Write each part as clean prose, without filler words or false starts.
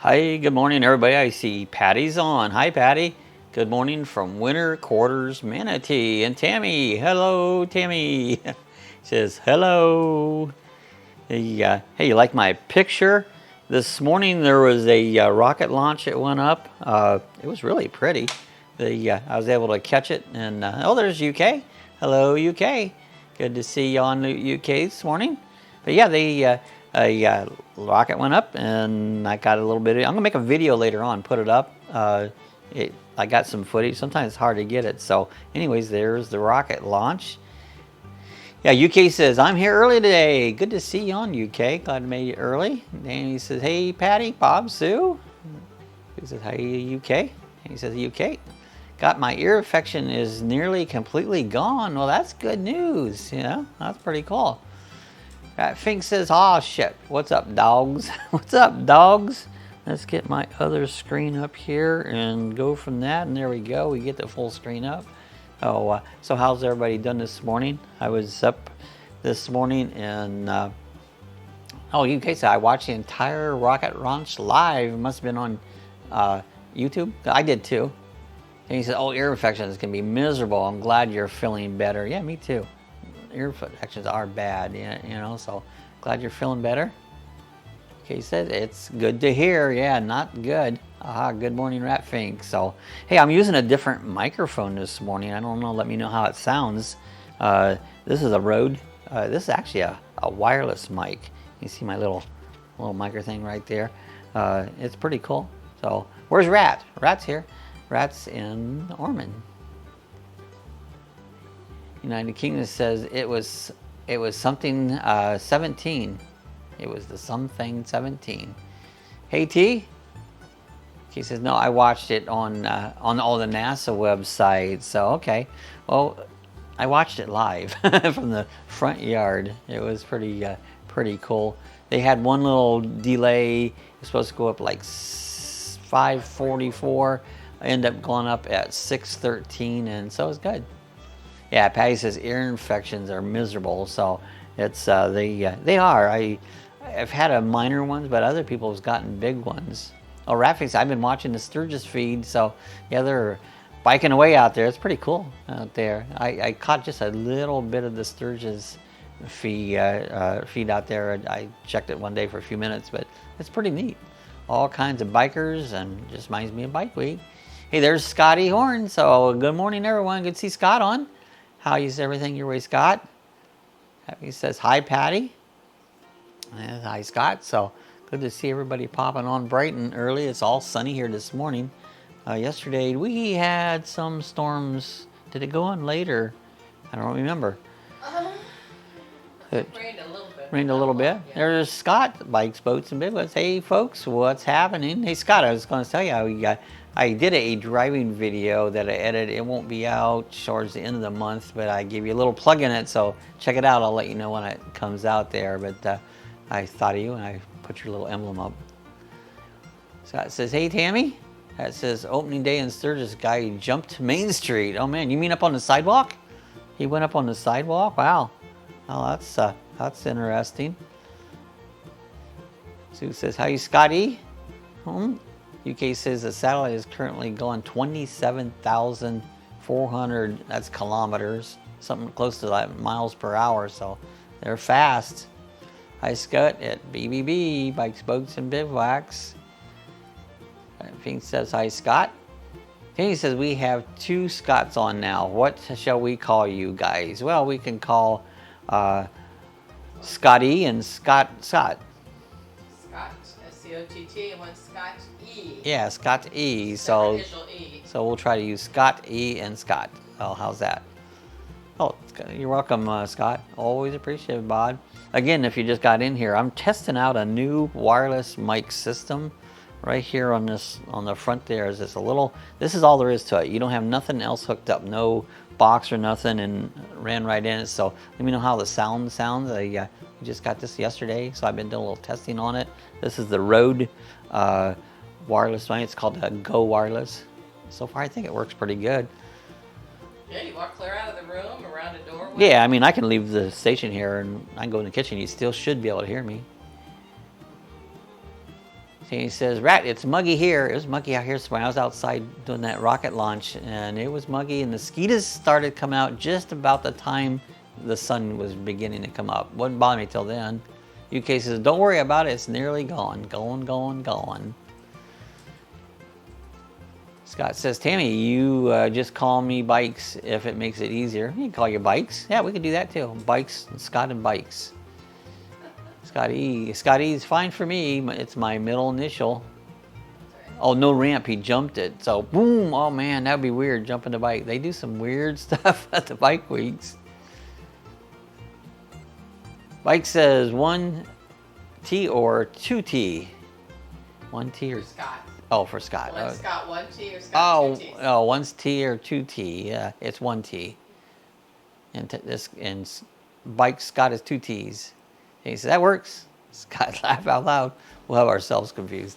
Hi, good morning, everybody. I see Patty's on. Hi, Patty. Good morning from Winter Quarters, Manatee. And Tammy, hello, Tammy. Says hello. Hey, you like my picture? This morning there was a rocket launch that went up. It was really pretty. I was able to catch it, and oh, there's UK. Hello, UK. Good to see you on the UK this morning. But yeah, a rocket went up, and I got a little bit. I'm gonna make a video later on, put it up. I got some footage. Sometimes it's hard to get it. So, anyways, there's the rocket launch. Yeah, UK says, I'm here early today. Good to see you on, UK. Glad I made it early. Danny says, hey, Patty, Bob, Sue. He says, hi, UK. And he says, UK. Got my ear infection is nearly completely gone. Well, that's good news. You know, that's pretty cool. Fink says, oh, shit. What's up, dogs? What's up, dogs? Let's get my other screen up here and go from that. And there we go. We get the full screen up. Oh, so how's everybody done this morning? I was up this morning and, UK said I watched the entire rocket launch live. It must have been on YouTube. I did too. And he said, oh, ear infections can be miserable. I'm glad you're feeling better. Yeah, me too. Ear infections are bad, you know, so glad you're feeling better. Okay, he said, it's good to hear. Yeah, not good. Aha, good morning, Ratfink. So, hey, I'm using a different microphone this morning. I don't know, let me know how it sounds. This is a Rode. This is actually a wireless mic. You see my little micro thing right there. It's pretty cool. So, where's Rat? Rat's here. Rat's in Ormond. United Kingdom says it was something 17. It was the something 17. Hey T. He says no. I watched it on all the NASA websites. So okay. Well, I watched it live from the front yard. It was pretty cool. They had one little delay. It was supposed to go up like 5:44. I ended up going up at 6:13, and so it was good. Yeah, Patty says ear infections are miserable, so it's they are. I've had a minor ones, but other people have gotten big ones. Oh, Rafix, I've been watching the Sturgis feed, so yeah, they're biking away out there. It's pretty cool out there. I caught just a little bit of the Sturgis feed out there. I checked it one day for a few minutes, but it's pretty neat. All kinds of bikers, and just reminds me of Bike Week. Hey, there's Scotty Horn. So good morning, everyone. Good to see Scott on. How is everything your way, Scott? He says, hi, Patty. And hi, Scott. So good to see everybody popping on bright and early. It's all sunny here this morning. Yesterday, we had some storms. Did it go on later? I don't remember. It rained a little bit. Rained a little bit. Yeah. There's Scott, Bikes, Boats, and Bivouacs. Hey, folks, what's happening? Hey, Scott, I was going to tell you, I did a driving video that I edited. It won't be out towards the end of the month, but I gave you a little plug in it, so check it out. I'll let you know when it comes out there. But I thought of you, and I put your little emblem up. Scott says, hey, Tammy. That says, opening day in Sturgis, guy jumped Main Street. Oh, man, you mean up on the sidewalk? He went up on the sidewalk? Wow. Oh, that's interesting. Sue says, how you, Scotty? UK says the satellite is currently going 27,400, that's kilometers, something close to that miles per hour, so they're fast. Hi, Scott at BBB, Bikes, Boats, and Bivouacs. Fink says, hi, Scott. He says, we have two Scotts on now. What shall we call you guys? Well, we can call Scotty and Scott. Scott, S-C-O-T-T, and one Scott E. Yeah, Scott E. So, initial E. So we'll try to use Scott E and Scott. Oh, how's that? Oh, you're welcome, Scott. Always appreciate it, Bod. Again, if you just got in here, I'm testing out a new wireless mic system. Right here on the front there is this is all there is to it. You don't have nothing else hooked up, no box or nothing, and ran right in. So let me know how the sound sounds. I just got this yesterday, so I've been doing a little testing on it. This is the Rode wireless mic. It's called the Go Wireless. So far, I think it works pretty good. Yeah, you walk clear out of the room, around the doorway. Yeah, I mean, I can leave the station here and I can go in the kitchen. You still should be able to hear me. He says, Rat, it's muggy here. It was muggy out here when I was outside doing that rocket launch, and it was muggy, and the mosquitoes started coming out just about the time the sun was beginning to come up. Wouldn't bother me till then. UK says, don't worry about it. It's nearly gone. Gone. Scott says, Tammy, you just call me Bikes if it makes it easier. You can call you Bikes. Yeah, we can do that too. Bikes, Scott and Bikes. Scotty is fine for me. It's my middle initial. Oh, no ramp. He jumped it. So, boom. Oh, man, that would be weird, jumping the bike. They do some weird stuff at the bike weeks. Bike says 1T or 2T? 1T or... Scott. Oh, for Scott. Scott 1T or Scott 2T? Oh, one's T or 2T. Yeah, it's 1T. And Bike Scott is 2Ts. And he says, that works. Scott, laugh out loud. We'll have ourselves confused.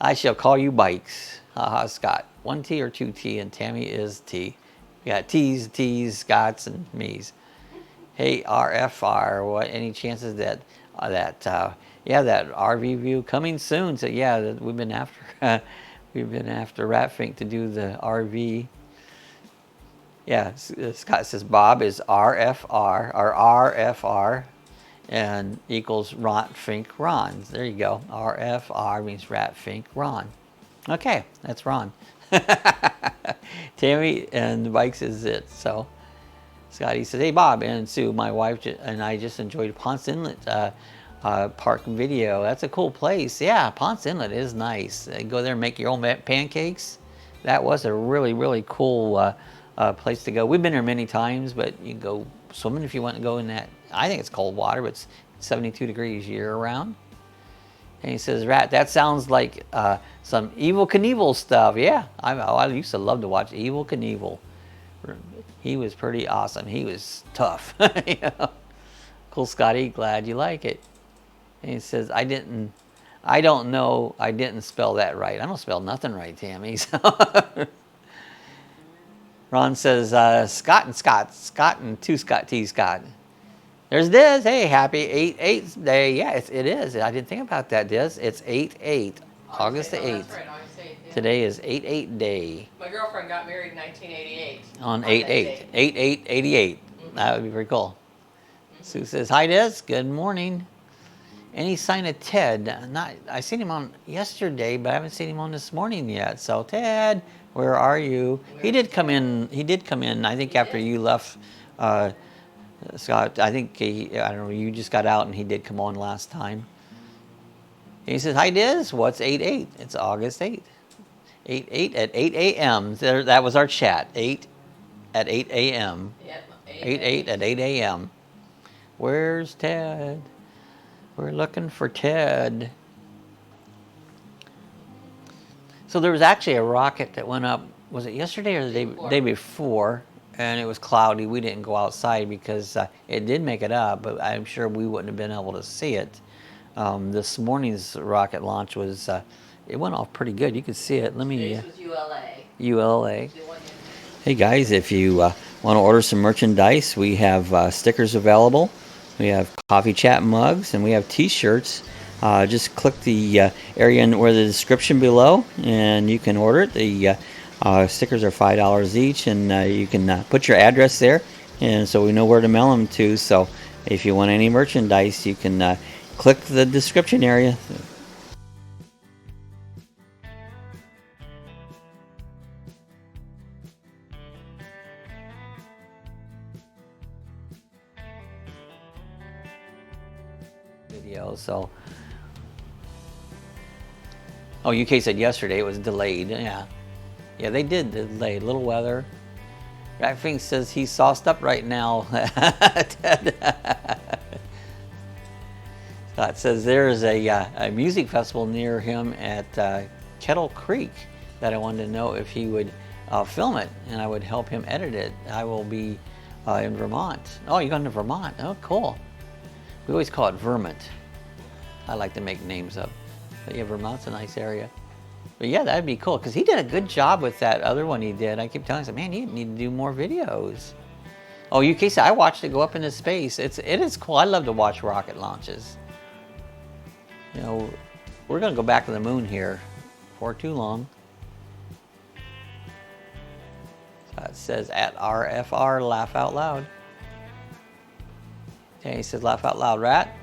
I shall call you Bikes. Haha, Scott. 1T or 2T, and Tammy is T. We got T's, Scots, and me's. Hey, RFR, what? Any chances that that RV view coming soon? So yeah, we've been after Ratfink to do the RV. Yeah, Scott says Bob is RFR or RFR, and equals Ratfink Ron. There you go. RFR means Ratfink Ron. Okay, that's Ron. Tammy and the Bikes is it. So. Scotty says, hey, Bob and Sue, my wife and I just enjoyed Ponce Inlet Park video. That's a cool place. Yeah, Ponce Inlet is nice. Go there and make your own pancakes. That was a really, really cool place to go. We've been there many times, but you can go swimming if you want to go in that. I think it's cold water, but it's 72 degrees year round. And he says, Rat, that sounds like some Evel Knievel stuff. Yeah, I used to love to watch Evel Knievel. He was pretty awesome. He was tough. You know? Cool, Scotty. Glad you like it. And he says, I don't know. I didn't spell that right. I don't spell nothing right, Tammy. So Ron says, Scott and two Scott T. Scott. There's Diz. Hey, happy 8/8 day. Yeah, it is. I didn't think about that, Diz. It's 8/8, August the 8th. That's right, August 8th. Yeah. Today is 8/8 day. My girlfriend got married in 1988. On 8/8. 8/8/88. That would be very cool. Sue says, hi, Diz. Good morning. Any sign of Ted? I seen him on yesterday, but I haven't seen him on this morning yet. So, Ted, where are you? He did come in. I think after you left, Scott. I think I don't know. You just got out, and he did come on last time. And he says, hi, Diz. What's 8/8? It's August 8th. 8/8 at 8 a.m. That was our chat. 8 at 8 a.m. Yep. 8/8 at 8 a.m. Where's Ted? We're looking for Ted. So there was actually a rocket that went up. Was it yesterday or the day before? And it was cloudy. We didn't go outside because it did make it up, but I'm sure we wouldn't have been able to see it. This morning's rocket launch was, it went off pretty good. You could see it. Let me... This was ULA. ULA. Hey guys, if you want to order some merchandise, we have stickers available. We have coffee chat mugs, and we have t-shirts. Just click the area where the description below, and you can order it. The stickers are $5 each, and you can put your address there, and so we know where to mail them to. So if you want any merchandise, you can click the description area. So, oh, UK said yesterday it was delayed. Yeah, they did delay. Little weather. Ratfink says he's sauced up right now. Scott says there's a music festival near him at Kettle Creek that I wanted to know if he would film it, and I would help him edit it. I will be in Vermont. Oh, you're going to Vermont? Oh, cool. We always call it Vermont. I like to make names up. But yeah, Vermont's a nice area. But yeah, that'd be cool, because he did a good job with that other one he did. I keep telling him, man, you need to do more videos. Oh, UK said, I watched it go up into space. It is cool. I love to watch rocket launches. You know, We're gonna go back to the moon here for too long. So it says at RFR, laugh out loud. Okay, he says laugh out loud, rat.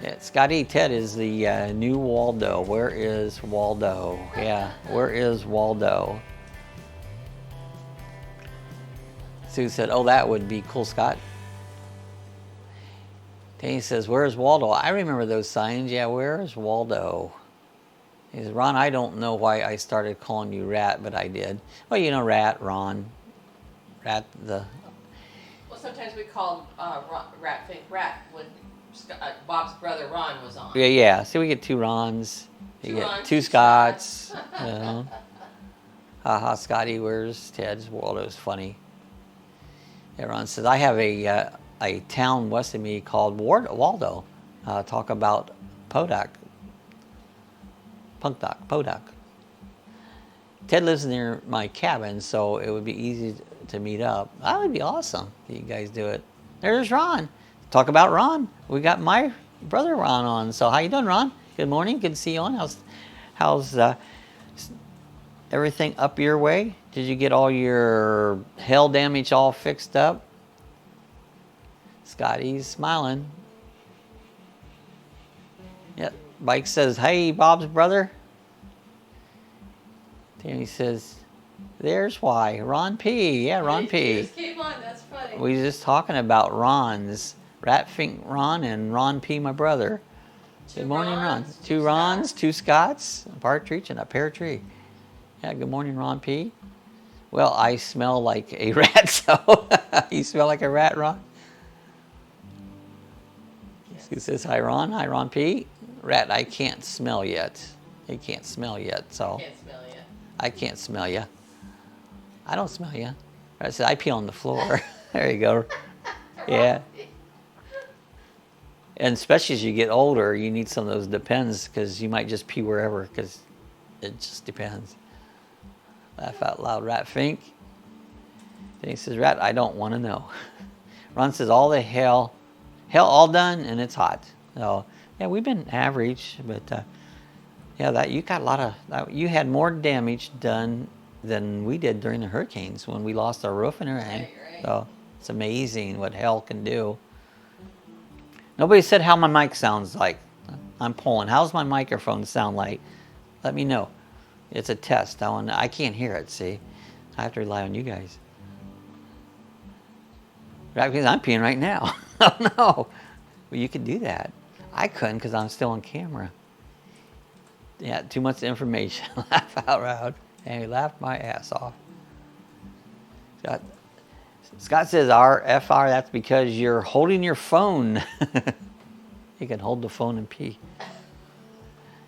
Yeah, Scotty Ted is the new Waldo. Where is Waldo? Yeah, where is Waldo? Sue said, oh, that would be cool, Scott. Danny says, where's Waldo? I remember those signs. Yeah, where is Waldo? He says, Ron, I don't know why I started calling you Rat, but I did. Well, you know, Rat, Ron. Rat, the... Well, sometimes we called Rat Fink Rat when Bob's brother Ron was on. Yeah. See, we get two Rons. You get two Scotts. You know. Haha, Scotty, where's Ted's? Waldo's funny. Yeah, Ron says, I have a town west of me called Waldo. Talk about Podak. Podak. Ted lives near my cabin, so it would be easy to meet up. That would be awesome if you guys do it. There's Ron. Talk about Ron. We got my brother Ron on. So how you doing, Ron? Good morning. Good to see you on. How's everything up your way? Did you get all your hail damage all fixed up? Scotty's smiling. Yep. Mike says, hey, Bob's brother. Danny says, there's why. Ron P. Yeah, Ron P. Just came on. That's funny. We were just talking about Rons. Rat Fink Ron and Ron P, my brother. Good morning, Ron. Two Rons, two Scotts, a partridge, and a pear tree. Yeah, good morning, Ron P. Well, I smell like a rat, so you smell like a rat, Ron? Who says, hi, Ron. Hi, Ron P. Rat, I can't smell yet. He can't smell yet, so. I can't smell you. I can't smell you. I don't smell you. Rat said, I pee on the floor. There you go. Yeah. And especially as you get older, you need some of those depends, because you might just pee wherever, because it just depends. Laugh out loud, Rat Fink. Then he says, Rat, I don't want to know. Ron says, all the hell all done, and it's hot. So, yeah, we've been average, but yeah, that you got a lot of, you had more damage done than we did during the hurricanes when we lost our roof and everything. Right. So it's amazing what hell can do. Nobody said how my mic sounds like. I'm pulling. How's my microphone sound like? Let me know. It's a test. I can't hear it, see? I have to rely on you guys. Right, because I'm peeing right now. Oh, no. Well, you could do that. I couldn't because I'm still on camera. Yeah, too much information. Laugh out loud. And he laughed my ass off. Scott says RFR, that's because you're holding your phone. You can hold the phone and pee.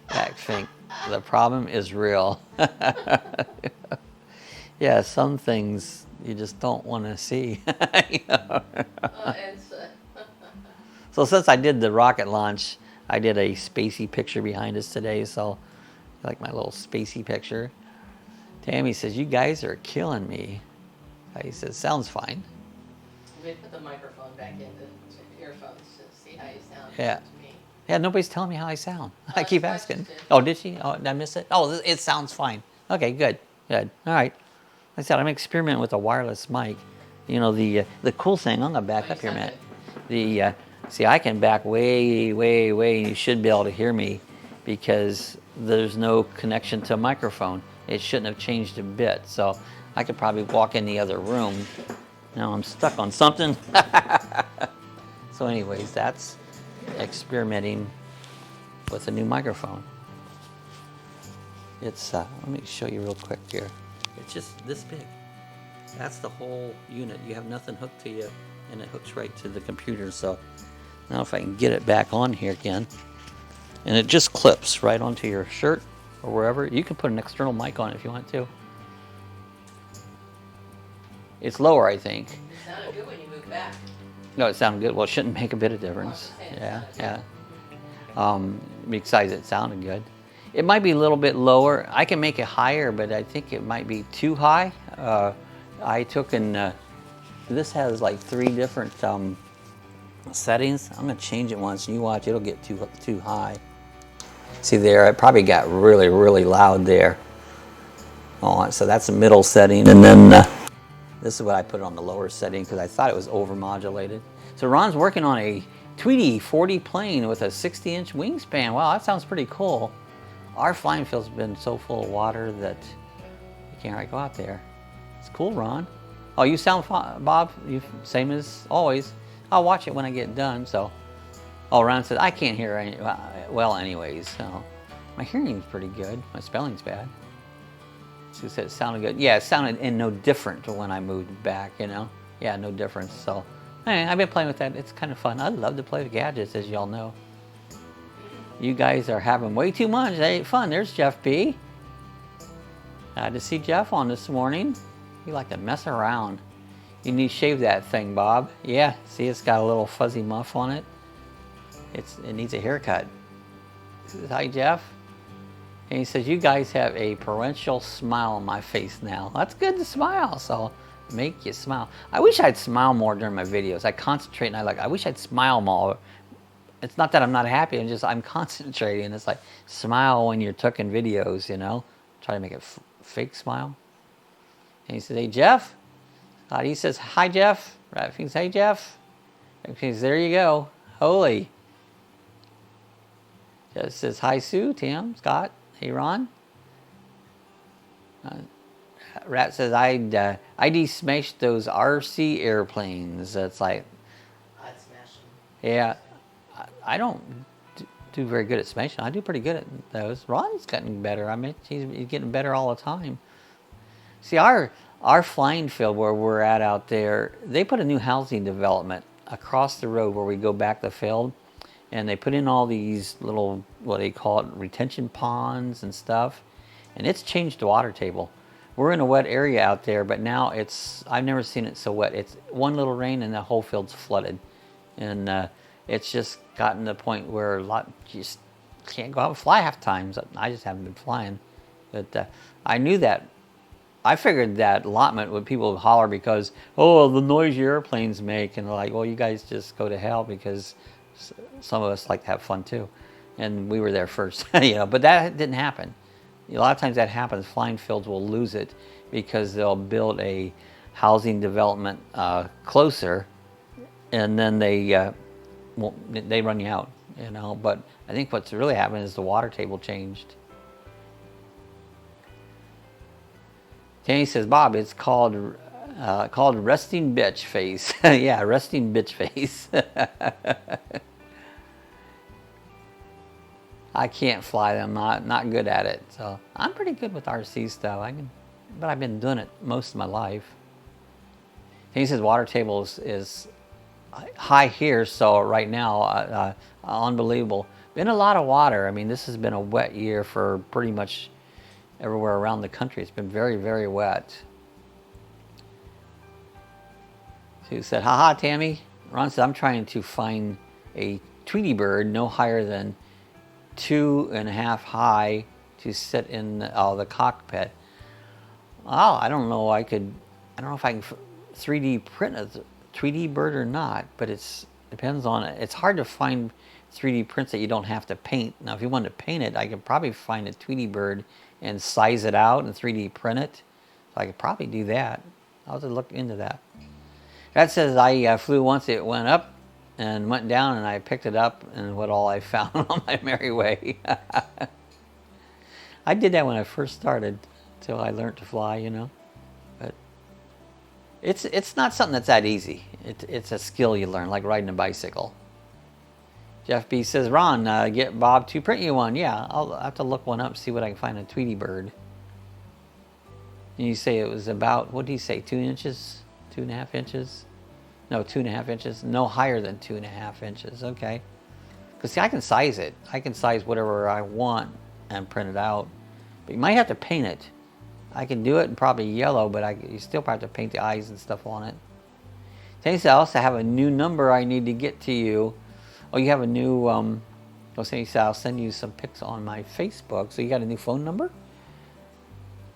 I think the problem is real. Yeah, some things you just don't want to see. You know? So since I did the rocket launch, I did a spacey picture behind us today, so I like my little spacey picture. Tammy says, you guys are killing me. He says, sounds fine. We put the microphone back into earphones to see how you sound. Yeah. To me. Yeah, nobody's telling me how I sound. I keep asking. Oh, did she? Oh, did I miss it? Oh, it sounds fine. Okay, good. All right. Like I said, I'm experimenting with a wireless mic. You know, the cool thing, I'm going to back up here, Matt. See, I can back way, and you should be able to hear me because there's no connection to a microphone. It shouldn't have changed a bit. So I could probably walk in the other room. Now I'm stuck on something. So anyways, that's experimenting with a new microphone. It's, let me show you real quick here. It's just this big. That's the whole unit. You have nothing hooked to you, and it hooks right to the computer. So now if I can get it back on here again, and it just clips right onto your shirt or wherever. You can put an external mic on if you want to. It's lower, I think. It sounded good when you moved back. No, it sounded good. Well, it shouldn't make a bit of difference. Yeah. Besides, it sounded good. It might be a little bit lower. I can make it higher, but I think it might be too high. I took and this has like 3 different settings. I'm gonna change it once, and you watch. It'll get too high. See there, it probably got really, really loud there. Oh, so that's the middle setting, and then this is what I put on the lower setting because I thought it was overmodulated. So Ron's working on a Tweety 40 plane with a 60-inch wingspan. Wow, that sounds pretty cool. Our flying field's been so full of water that you can't really go out there. It's cool, Ron. Oh, you sound fine, Bob. You same as always. I'll watch it when I get done. So, oh, Ron said I can't hear any, well, anyways. So, my hearing's pretty good. My spelling's bad. She said it sounded good. Yeah, it sounded and no different when I moved back. You know, yeah, no difference. So, hey, I've been playing with that. It's kind of fun. I love to play with gadgets, as y'all know. You guys are having way too much. That ain't fun. There's Jeff B. I had to see Jeff on this morning. You like to mess around. You need to shave that thing, Bob. Yeah, see, it's got a little fuzzy muff on it. It needs a haircut. Hi, Jeff. And he says, you guys have a parental smile on my face now. That's good to smile, so make you smile. I wish I'd smile more during my videos. I concentrate and I wish I'd smile more. It's not that I'm not happy, I'm concentrating. It's like, smile when you're taking videos, you know? Try to make a fake smile. And he says, hey, Jeff. He says, hi, Jeff. Right, he says, hey, Jeff. He says, there you go. Holy. Jeff says, hi, Sue, Tim, Scott. Hey, Ron. Rat says, I smashed those RC airplanes. It's like, I'd smash them. Yeah. I don't do very good at smashing. I do pretty good at those. Ron's getting better. I mean, he's getting better all the time. See, our flying field where we're at out there, they put a new housing development across the road where we go back the field, and they put in all these little, what they call it, retention ponds and stuff, and it's changed the water table. We're in a wet area out there, but now I've never seen it so wet. It's one little rain and the whole field's flooded. And it's just gotten to the point where you just can't go out and fly half times. I just haven't been flying. But I knew that. I figured that allotment would people would holler because, oh, the noise your airplanes make. And they're like, well, you guys just go to hell because some of us like to have fun too. And we were there first, you know, but that didn't happen. A lot of times that happens. Flying fields will lose it because they'll build a housing development closer, and then they run you out, you know. But I think what's really happened is the water table changed. Danny says, Bob, it's called resting bitch face. Yeah, resting bitch face. I can't fly them. Not good at it. So I'm pretty good with RC stuff. But I've been doing it most of my life. He says water table is high here, so right now, unbelievable. Been a lot of water. I mean, this has been a wet year for pretty much everywhere around the country. It's been very, very wet. So he said, haha, Tammy. Ron said, I'm trying to find a Tweety bird no higher than 2.5 high to sit in the cockpit. Oh, I don't know. I don't know if I can 3D print a Tweety bird or not, but it depends on it. It's hard to find 3D prints that you don't have to paint. Now, if you wanted to paint it, I could probably find a Tweety bird and size it out and 3D print it. So I could probably do that. I'll have to look into that. That says I flew once. It went up and went down, and I picked it up, and what all I found on my merry way. I did that when I first started, till I learned to fly, you know. But it's not something that's that easy. It's a skill you learn, like riding a bicycle. Jeff B says, Ron, get Bob to print you one. Yeah, I'll have to look one up, see what I can find a Tweety bird. And you say it was about, what did he say, 2 inches? 2.5 inches? No, 2.5 inches. No higher than 2.5 inches. Okay. Because see, I can size it. I can size whatever I want and print it out. But you might have to paint it. I can do it in probably yellow, but you still probably have to paint the eyes and stuff on it. Anything else? I have a new number I need to get to you. Oh, you have a new, I'll send you some pics on my Facebook. So you got a new phone number?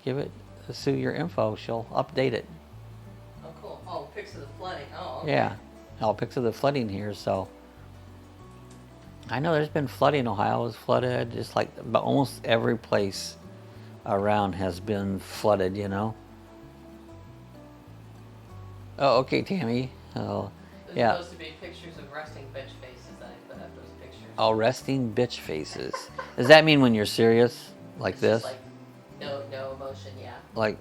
Give it Sue your info. She'll update it. Oh, cool. Oh, pics of the flooding. Oh, okay. Yeah. All pics of the flooding here, so. I know there's been flooding in Ohio. It was flooded, just like about almost every place around has been flooded, you know. Oh, okay, Tammy. Oh, There's yeah. supposed to be pictures of resting bitch faces that I put up those pictures. Oh, resting bitch faces. Does that mean when you're serious, like It's this? just like no emotion, yeah. Like,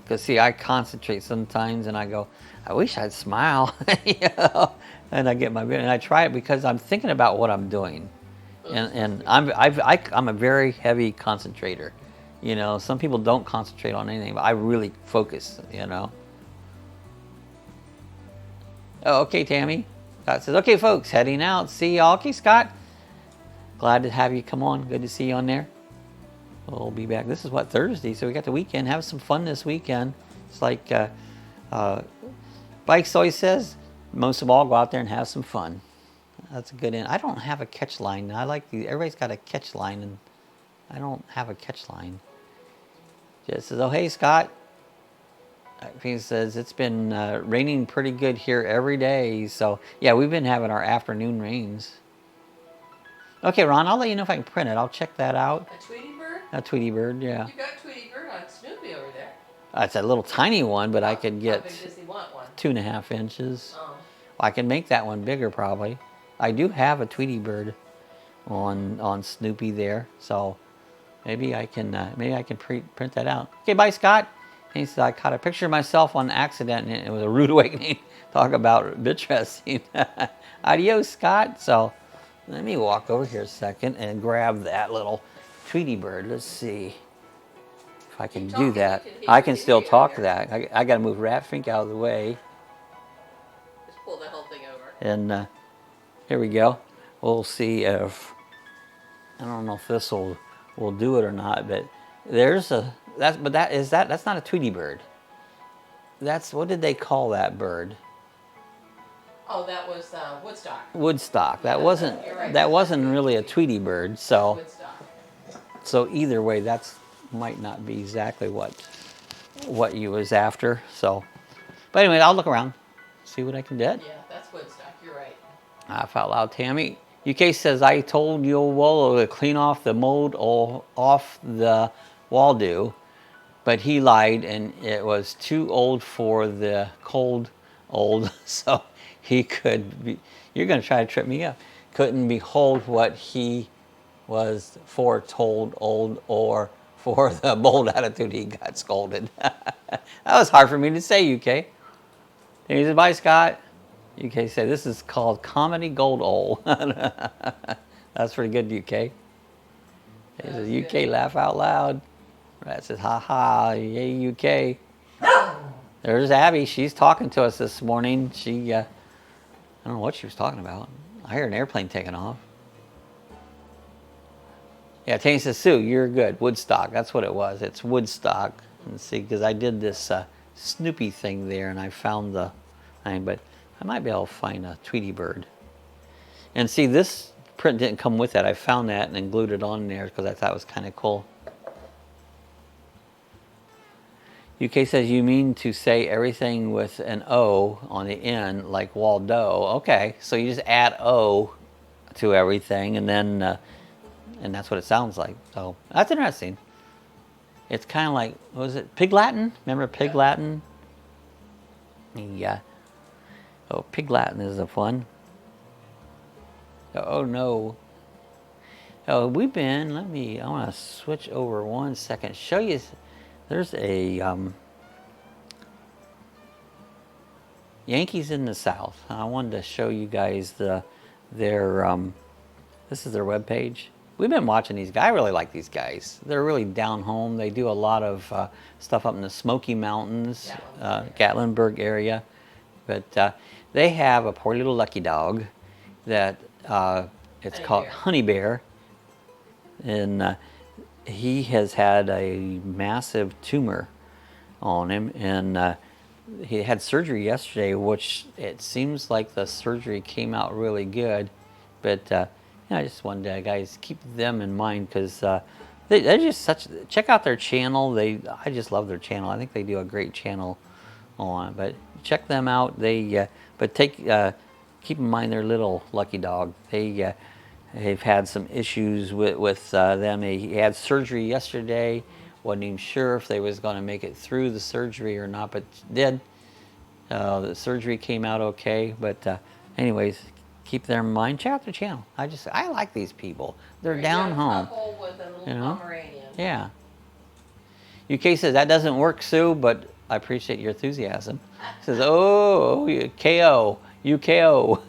because see, I concentrate sometimes and I go, I wish I'd smile, you know? And I get my and I try it because I'm thinking about what I'm doing, and I'm a very heavy concentrator, you know. Some people don't concentrate on anything, but I really focus, you know. Oh, okay, Tammy. Scott says, okay, folks, heading out. See y'all. Okay, Scott. Glad to have you come on. Good to see you on there. We'll be back. This is what, Thursday, so we got the weekend. Have some fun this weekend. It's like Bikes always says, most of all, go out there and have some fun. That's a good end. I don't have a catch line. I like the, everybody's got a catch line, and I don't have a catch line. Just says, oh, hey, Scott. He says, it's been raining pretty good here every day. So, yeah, we've been having our afternoon rains. Okay, Ron, I'll let you know if I can print it. I'll check that out. A Tweety bird? A Tweety bird, yeah. You got Tweety bird on Snoopy over there. It's a little tiny one, but I could get How big does he want one? 2.5 inches. Oh. I can make that one bigger, probably. I do have a Tweety bird on Snoopy there, so maybe I can print that out. Okay, bye, Scott. And he said, I caught a picture of myself on accident, and it was a rude awakening. Talk about bitch resting. Adios, Scott. So let me walk over here a second and grab that little Tweety bird. Let's see if I can do that. I can still talk that. I got to move Ratfink out of the way. Just pull the whole thing over. And here we go. We'll see if, I don't know if this will do it or not, but there's a, that's not a Tweety bird. That's, what did they call that bird? Oh, that was Woodstock. Woodstock. That Yeah, wasn't, you're right. that wasn't really a Tweety bird. So, Woodstock. so either way, that's might not be exactly what you was after. So, but anyway, I'll look around, see what I can get. Yeah, that's Woodstock. You're right. Laugh out loud, Tammy. UK says, I told Yolo to clean off the mold off the Waldo, but he lied and it was too old for the cold old, so he could be, you're going to try to trip me up, couldn't behold what he was foretold old or for the bold attitude he got scolded. That was hard for me to say, UK. He said, bye, Scott. UK said, this is called comedy gold old. That's pretty good, UK. He says, UK, laugh out loud. Rat says, ha ha, yay, UK. There's Abby. She's talking to us this morning. She, I don't know what she was talking about. I heard an airplane taking off. Yeah, Tanny says, Sue, you're good. Woodstock. That's what it was. It's Woodstock. Let's see, because I did this Snoopy thing there, and I found the thing, but I might be able to find a Tweety bird. And see, this print didn't come with that. I found that and then glued it on there because I thought it was kind of cool. UK says, you mean to say everything with an O on the end, like Waldo. Okay, so you just add O to everything, and then, and that's what it sounds like. So that's interesting. It's kind of like, what was it, Pig Latin? Remember Pig Latin? Yeah. Oh, Pig Latin is a fun. Oh no. Oh, we've been, I want to switch over 1 second. Show you, there's a Yankees in the South. I wanted to show you guys their, this is their webpage. We've been watching these guys. I really like these guys. They're really down home. They do a lot of stuff up in the Smoky Mountains, Gatlinburg area. But they have a poor little lucky dog that it's called Honey Bear. And he has had a massive tumor on him. And he had surgery yesterday, which it seems like the surgery came out really good. But I just wanted to, guys, keep them in mind because they're just such, check out their channel. I just love their channel. I think they do a great channel on, but check them out. They but keep in mind their little lucky dog. They They've had some issues with them. He had surgery yesterday. Wasn't even sure if they was going to make it through the surgery or not, but did. The surgery came out okay. But anyways, keep them in mind. Check out their channel. I like these people. They're down home. With a little You know? Pomeranian. Yeah. UK says that doesn't work, Sue, but I appreciate your enthusiasm. Says, oh, KO, UKO.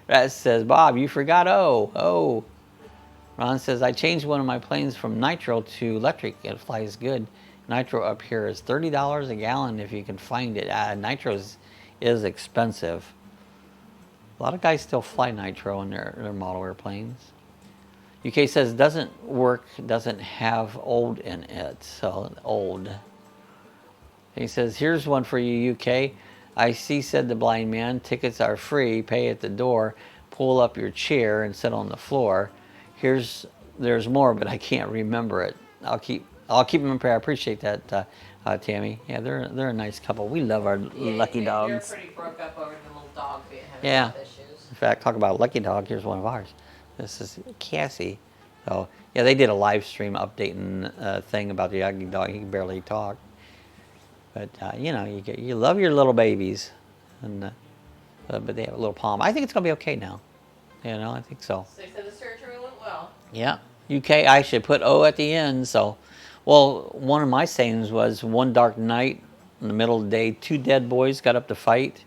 Rat says, Bob, you forgot O. Oh. Ron says, I changed one of my planes from nitro to electric. It flies good. Nitro up here is $30 a gallon if you can find it. Nitro is expensive. A lot of guys still fly nitro in their model airplanes. UK says doesn't work, doesn't have old in it. So old. He says, here's one for you, UK. I see, said the blind man, tickets are free, pay at the door, pull up your chair and sit on the floor. There's more, but I can't remember it. I'll keep them in prayer. I appreciate that, Tammy. Yeah, they're a nice couple. We love our Lucky Dogs. They're pretty broke up over the little dog having health issues. In fact, talk about Lucky Dog. Here's one of ours. This is Cassie. So yeah, they did a live stream updating thing about the Lucky Dog. He can barely talk, but you know, you love your little babies, and but they have a little palm. I think it's gonna be okay now. You know, I think so. They said the surgery went well. Yeah, UK. I should put O at the end. So, well, one of my sayings was, one dark night in the middle of the day, two dead boys got up to fight.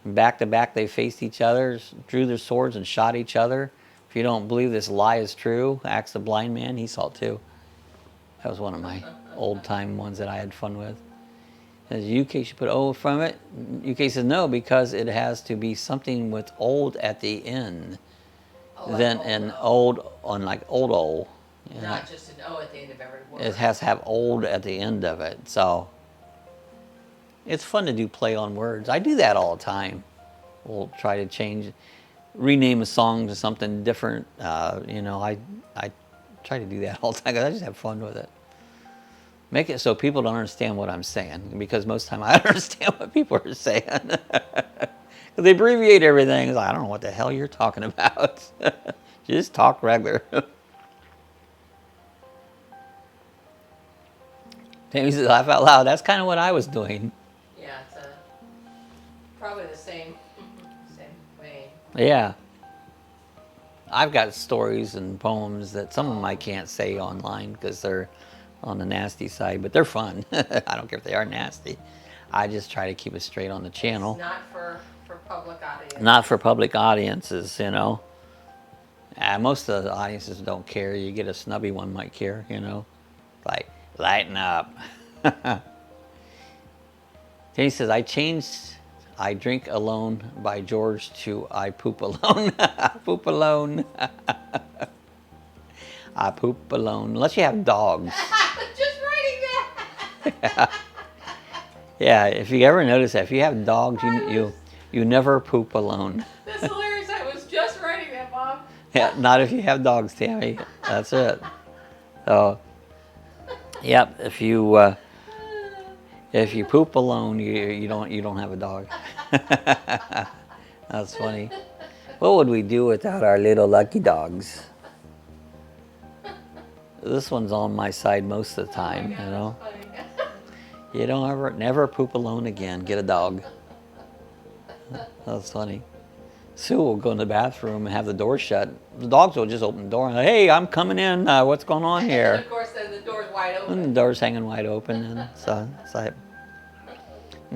Back to back, they faced each other, drew their swords, and shot each other. If you don't believe this lie is true, ask the blind man. He saw it too. That was one of my old-time ones that I had fun with. Says UK should put O from it. UK says no, because it has to be something with old at the end. Then an old on like old. You know, not just an O at the end of every word. It has to have old at the end of it. So it's fun to do play on words. I do that all the time. We'll try to rename a song to something different. You know, I try to do that all the time because I just have fun with it. Make it so people don't understand what I'm saying, because most of the time I understand what people are saying. They abbreviate everything. It's like, I don't know what the hell you're talking about. Just talk regular. Tammy says, laugh out loud. That's kind of what I was doing. Yeah, it's probably the same way. Yeah. I've got stories and poems that some of them I can't say online because they're on the nasty side, but they're fun. I don't care if they are nasty. I just try to keep it straight on the channel. It's not for public audience. Not for public audiences, you know. Most of the audiences don't care. You get a snubby one might care, you know. Like, lighten up. He says, I changed I Drink Alone by George to I Poop Alone. Poop alone. I poop alone. Unless you have dogs. Just writing that. Yeah, if you ever notice that, if you have dogs, you never poop alone. That's hilarious. I was just writing that, Bob. Yeah, not if you have dogs, Tammy. That's it. So, yep. If you poop alone, you don't have a dog. That's funny. What would we do without our little lucky dogs? This one's on my side most of the time, you know. You don't never poop alone again. Get a dog. That's funny. Sue will go in the bathroom and have the door shut. The dogs will just open the door and say, hey, I'm coming in. What's going on here? And of course, then the door's wide open. And the door's hanging wide open. And so it's like,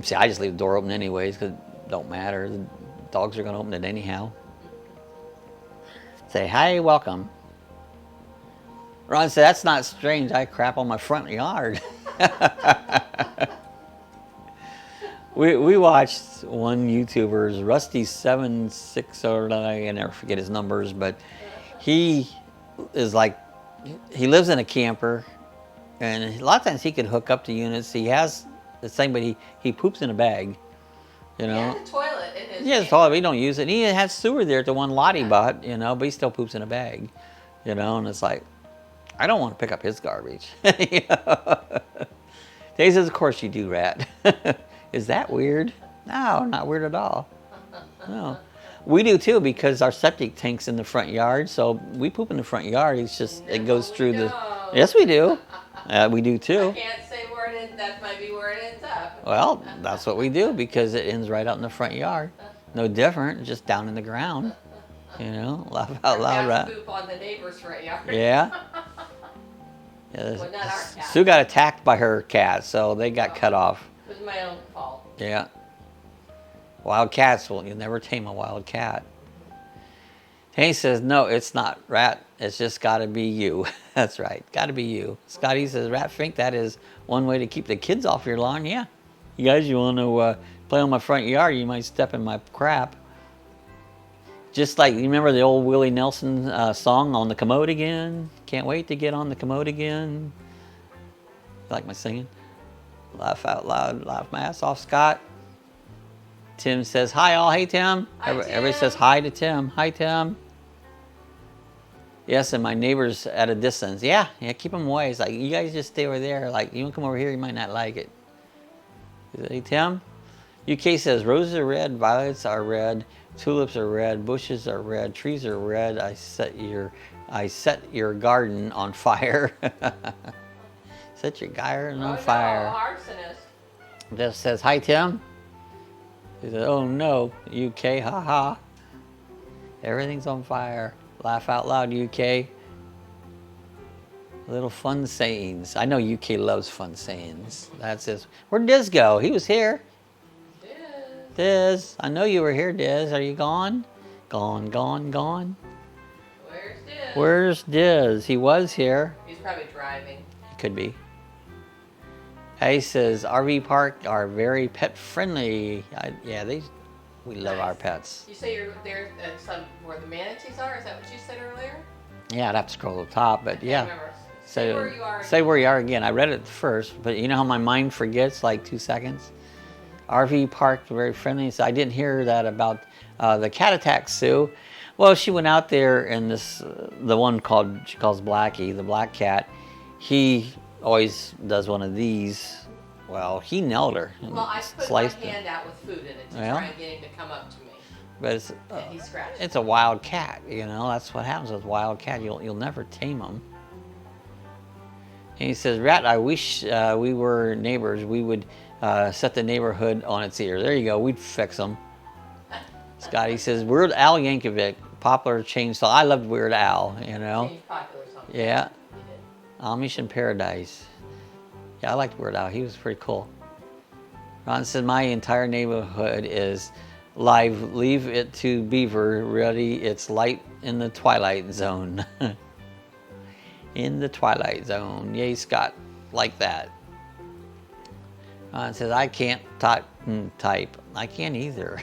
see, I just leave the door open anyways because it don't matter. The dogs are going to open it anyhow. Say, hi, welcome. Ron said, that's not strange. I crap on my front yard. We watched one YouTuber's Rusty76, or I never forget his numbers, but he is like, he lives in a camper, and a lot of times he could hook up to units. He has the same, but he poops in a bag, you know. He has a toilet in his He has a toilet, but he don't use it. And he has sewer there at the one lot he bought, you know, but he still poops in a bag, you know, and it's like, I don't want to pick up his garbage. You know? Dave says, of course you do, Rat. Is that weird? No, not weird at all. No. We do too, because our septic tank's in the front yard, so we poop in the front yard. It's just, it goes through the... Yes, we do. We do too. I can't say where it ends. That might be where it ends up. Well, that's what we do, because it ends right out in the front yard. No different, just down in the ground. You know, laugh out loud, right? Poop on the neighbor's front yard. Yeah. Yeah, Well, not our cat. Sue got attacked by her cat, so they got cut off. It was my own fault. Yeah. Wild cats, well, you'll never tame a wild cat. Hank says, no, it's not, Rat. It's just got to be you. That's right. Got to be you. Scotty says, Rat, think that is one way to keep the kids off your lawn. Yeah. You guys, you want to play on my front yard, you might step in my crap. Just like, you remember the old Willie Nelson song, On the Commode Again? Can't wait to get on the commode again. You like my singing? Laugh out loud, laugh my ass off, Scott. Tim says, hi all. Hey, Tim. Hi, Tim. Everybody says hi to Tim. Hi, Tim. Yes, and my neighbor's at a distance. Yeah, keep them away. It's like, you guys just stay over there. Like, you want to come over here, you might not like it. Hey, Tim. UK says, roses are red, violets are red, tulips are red, bushes are red, trees are red. I set your garden on fire. Set your garden on fire. No, arsonist. This says, hi, Tim. He said, oh no, UK, haha. Everything's on fire. Laugh out loud, UK. Little fun sayings. I know UK loves fun sayings. That's his. Where'd Diz go? He was here. Diz, I know you were here, Diz. Are you gone? Gone, gone, gone. Where's Diz? Where's Diz? He was here. He's probably driving. He could be. He says, RV park are very pet friendly. Yeah, we love our pets. You say you're there at some where the manatees are? Is that what you said earlier? Yeah, I'd have to scroll to the top, but yeah. Remember. Say where you are. Say where you are again. I read it first, but you know how my mind forgets like 2 seconds? RV park very friendly. So I didn't hear that about the cat attack, Sue. Well, she went out there and the one she calls Blackie, the black cat. He always does one of these. Well, he nailed her. Well, I put my hand out with food in it to try and get him to come up to me. But he scratched. It's a wild cat, you know. That's what happens with wild cat. You'll never tame them. And he says, Rat, I wish we were neighbors. We would set the neighborhood on its ear. There you go. We'd fix them. Scotty says, Weird Al Yankovic, popular chainsaw. I loved Weird Al, you know. Yeah. Amish in Paradise. Yeah, I liked Weird Al. He was pretty cool. Ron said, my entire neighborhood is live. Leave it to Beaver. Ready. It's light in the twilight zone. In the twilight zone. Yay, Scott. Like that. Ron says, I can't type. I can't either.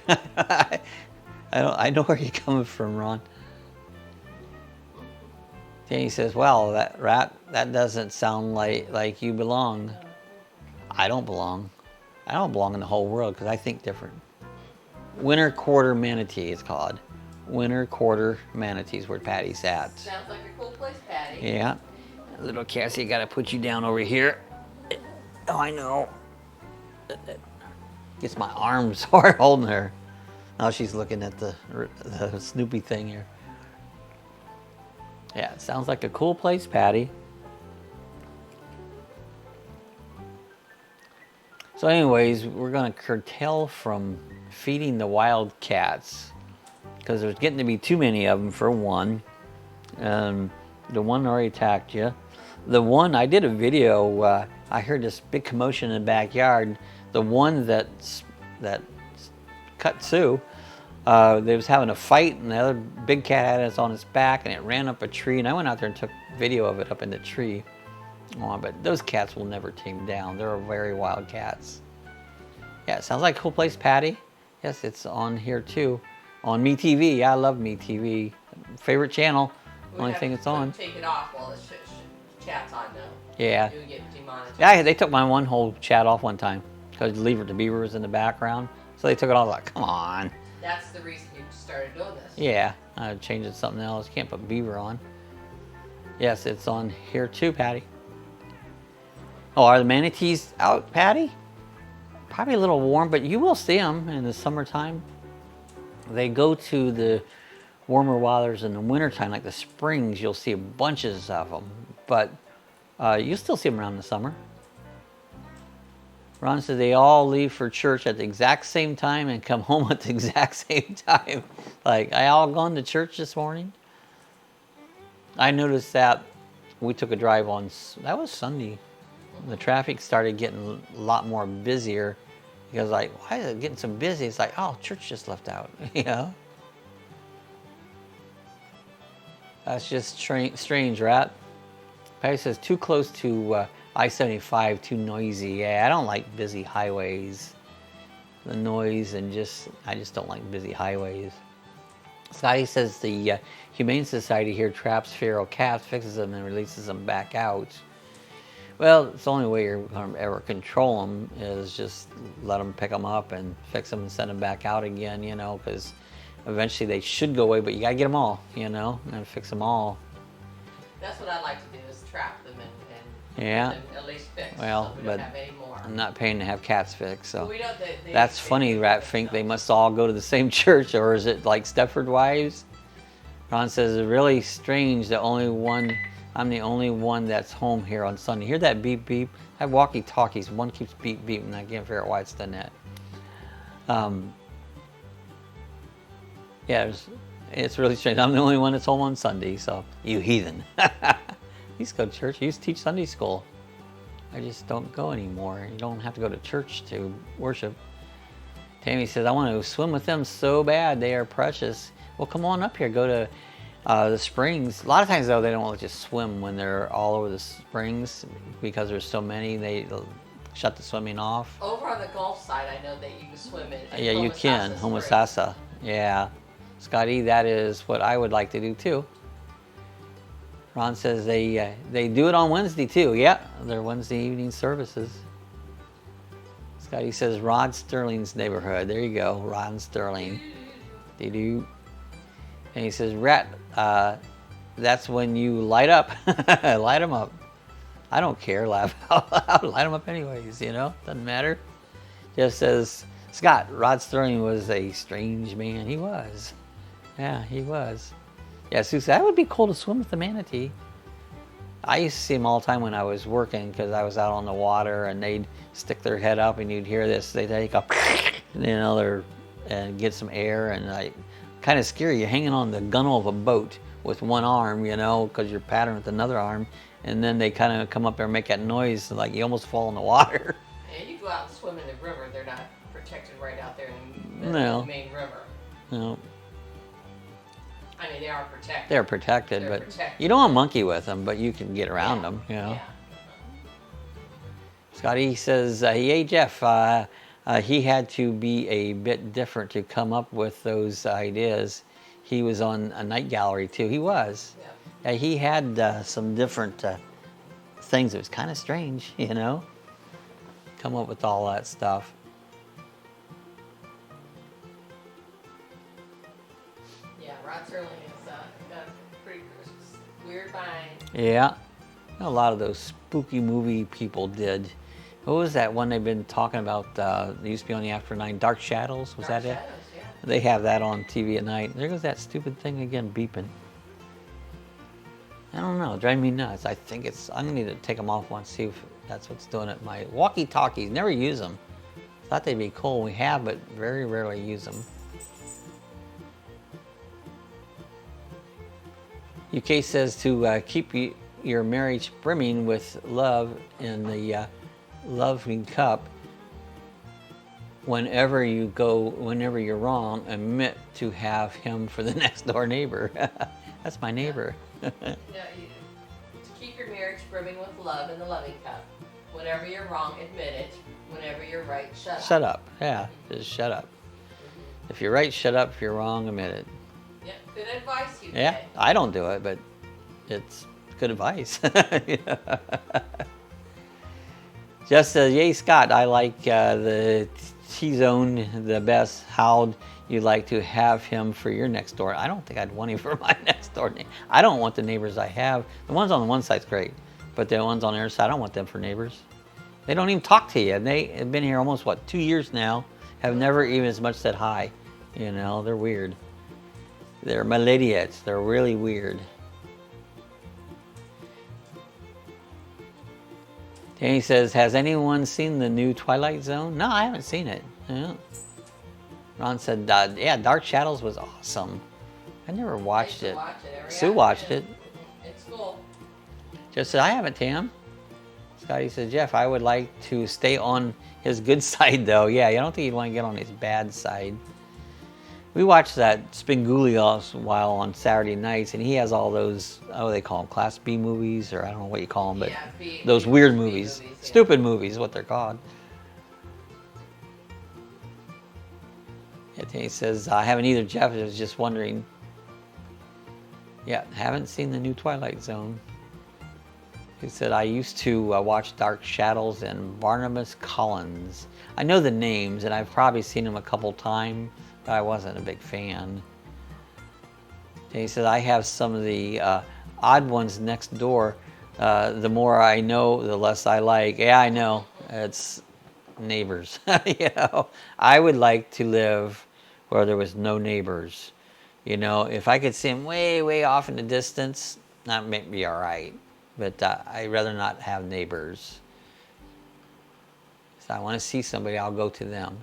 I know where you're coming from, Ron. Danny says, well, that Rat, that doesn't sound like you belong. I don't belong. I don't belong in the whole world because I think different. Winter quarter manatee it's called. Winter quarter manatees where Patty's at. Sounds like a cool place, Patty. Yeah. Little Cassie, I gotta put you down over here. Oh, I know. Gets my arms hard holding her. Now she's looking at the Snoopy thing here. Yeah, it sounds like a cool place, Patty. So anyways, we're going to curtail from feeding the wild cats because there's getting to be too many of them for one. The one already attacked you. The one, I did a video, I heard this big commotion in the backyard. The one that cut Sue, they was having a fight and the other big cat had it on its back and it ran up a tree and I went out there and took video of it up in the tree. Oh, but those cats will never tame down. They're very wild cats. Yeah, it sounds like a cool place, Patty. Yes, it's on here too. On Me TV. Yeah, I love Me TV. Favorite channel. Only thing it's on. Take it off while the chat's on though. Yeah. You get demonetized. Yeah, they took my one whole chat off one time because Leave It to Beaver was in the background. So they took it off like, come on. That's the reason you started doing this. Yeah, I changed it to something else. Can't put Beaver on. Yes, it's on here too, Patty. Oh, are the manatees out, Patty? Probably a little warm, but you will see them in the summertime. They go to the warmer waters in the wintertime, like the springs. You'll see bunches of them, but you'll still see them around the summer. Ron said they all leave for church at the exact same time and come home at the exact same time. Like, I all gone to church this morning. I noticed that we took a drive on, that was Sunday. The traffic started getting a lot more busier because, like, why is it getting so busy? It's like, oh, church just left out, you know? That's just strange, right? Patty says, too close to I-75, too noisy. Yeah, I don't like busy highways. The noise and I just don't like busy highways. Scotty says the Humane Society here traps feral cats, fixes them, and releases them back out. Well, it's the only way you're going to ever control them is just let them pick them up and fix them and send them back out again, you know, because eventually they should go away, but you got to get them all, you know, and fix them all. That's what I like to do, is trap them and yeah. get them at least fixed. Well, so we but don't have any more. I'm not paying to have cats fixed, so. Well, we don't, That's funny, Rat Fink. They must all go to the same church, or is it like Stepford Wives? Ron says, it's really strange. I'm the only one that's home here on Sunday. Hear that beep beep? I have walkie-talkies. One keeps beep beep, and I can't figure out why it's done that. Yeah, it's really strange. I'm the only one that's home on Sunday, so you heathen. I used to go to church. I used to teach Sunday school. I just don't go anymore. You don't have to go to church to worship. Tammy says, I want to swim with them so bad. They are precious. Well, come on up here. Go to the springs. A lot of times, though, they don't let you swim when they're all over the springs because there's so many. They shut the swimming off. Over on the Gulf side, I know that you can swim in. Yeah, you can. Homosassa. Yeah. Scotty, that is what I would like to do, too. Ron says they do it on Wednesday, too. Yeah, they're Wednesday evening services. Scotty says Rod Sterling's neighborhood. There you go, Rod Sterling. Doo-doo. And he says, Rat, that's when you light up. Light them up. I don't care, laugh out loud. Light them up anyways, you know? Doesn't matter. Just says, Scott, Rod Sterling was a strange man. He was. Yeah, he was. Yeah, Sue said, that would be cool to swim with the manatee. I used to see them all the time when I was working because I was out on the water and they'd stick their head up and you'd hear this. They'd take a, you know, and get some air and kind of scary. You're hanging on the gunnel of a boat with one arm, you know, because you're paddling with another arm. And then they kind of come up there and make that noise like you almost fall in the water. Yeah, you go out and swim in the river. They're not protected right out there in No. the main river. No. I mean, they are protected. They're protected, They're but protected. you don't want to monkey with them, but you can get around them, you know. Yeah. Scotty says, hey, Jeff, he had to be a bit different to come up with those ideas. He was on a night gallery, too. He was. Yeah. He had some different things. It was kind of strange, you know, come up with all that stuff. Rod Sterling has got a pretty weird mind. Yeah, a lot of those spooky movie people did. What was that one they've been talking about? It used to be on the After 9, Dark Shadows, was Dark that Shadows, it? Yeah. They have that on TV at night. There goes that stupid thing again, beeping. I don't know, driving me nuts. I think I'm gonna need to take them off once, see if that's what's doing it. My walkie-talkies, never use them. Thought they'd be cool. We have, but very rarely use them. UK says to keep your marriage brimming with love in the loving cup. Whenever you're wrong, admit to have him for the next door neighbor. That's my neighbor. To keep your marriage brimming with love in the loving cup. Whenever you're wrong, admit it. Whenever you're right, shut up. Shut up. Yeah, just shut up. If you're right, shut up. If you're wrong, admit it. Yeah, good advice you Yeah, gave. I don't do it, but it's good advice. Just says, yay, Scott, I like the T-Zone the best. How'd you like to have him for your next door? I don't think I'd want him for my next door neighbor. I don't want the neighbors I have. The ones on the one side's great, but the ones on the other side, I don't want them for neighbors. They don't even talk to you. And they have been here almost, 2 years now, have never even as much said hi. You know, they're weird. They're millennials. They're really weird. Danny says, has anyone seen the new Twilight Zone? No, I haven't seen it. Yeah. Ron said, yeah, Dark Shadows was awesome. I never watched it. Sue watched it. It's cool. Just said, I haven't, Tam. Scotty said, Jeff, I would like to stay on his good side, though. Yeah, I don't think you'd want to get on his bad side. We watched that Spinguli a while on Saturday nights, and he has all those, oh, they call them Class B movies, or I don't know what you call them, but yeah, those weird movies. Yeah. Stupid movies is what they're called. Yeah, he says, I haven't either, Jeff. I was just wondering. Yeah, haven't seen the new Twilight Zone. He said, I used to watch Dark Shadows and Barnabas Collins. I know the names, and I've probably seen them a couple times, but I wasn't a big fan. And he said, I have some of the odd ones next door. The more I know, the less I like. Yeah, I know. It's neighbors. You know, I would like to live where there was no neighbors. You know, if I could see them way, way off in the distance, that might be all right. But I'd rather not have neighbors. So I want to see somebody, I'll go to them.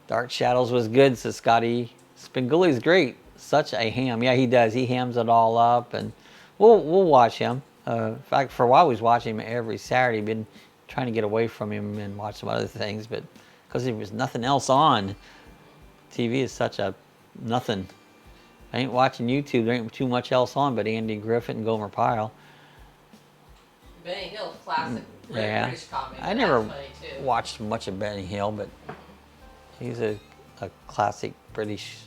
Dark Shadows was good, says Scotty. Spinguli's great. Such a ham. Yeah, he does. He hams it all up, and we'll watch him. In fact, for a while, we was watching him every Saturday. Been trying to get away from him and watch some other things, but because there was nothing else on. TV is such a nothing. I ain't watching YouTube. There ain't too much else on but Andy Griffith and Gomer Pyle. Benny Hill's classic yeah. British comedy. I never watched much of Benny Hill, but he's a classic British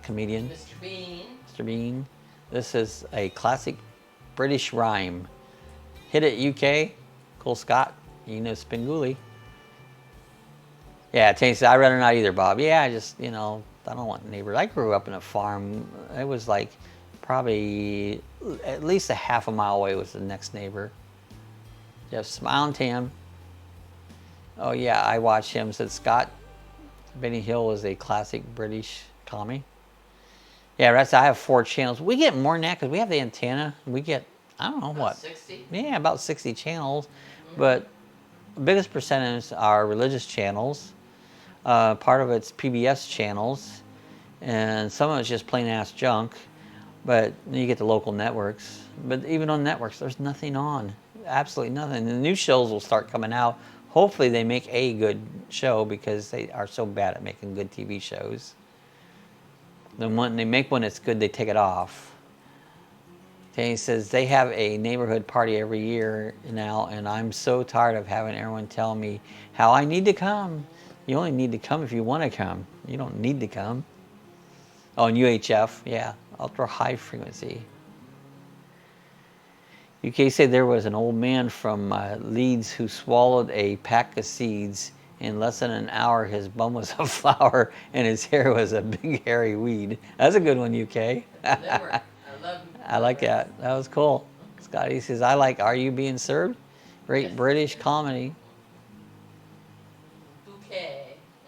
comedian. Mr. Bean. Mr. Bean. This is a classic British rhyme. Hit it, UK. Cole Scott. You know Spinguli. Yeah, Tony said, I'd rather not either, Bob. Yeah, I just, you know, I don't want neighbors. I grew up in a farm. It was like probably at least a half a mile away was the next neighbor. Jeff smiling, Tam. Oh yeah, I watched him. Said Scott. Benny Hill was a classic British comedy. Yeah, rest. I have 4 channels. We get more than that because we have the antenna. We get, I don't know about what. 60? Yeah, about 60 channels. But the biggest percentage are religious channels. Part of it's PBS channels, and some of it's just plain ass junk, but then you get the local networks. But even on networks, there's nothing on. Absolutely nothing. The new shows will start coming out. Hopefully they make a good show because they are so bad at making good TV shows. Then when they make one that's good, they take it off. Danny says, they have a neighborhood party every year now, and I'm so tired of having everyone tell me how I need to come. You only need to come if you want to come. You don't need to come. Oh, and UHF, yeah, ultra high frequency. UK said there was an old man from Leeds who swallowed a pack of seeds. In less than an hour, his bum was a flower and his hair was a big hairy weed. That's a good one, UK. I like that. That was cool. Scotty says, I like Are You Being Served? Great British comedy.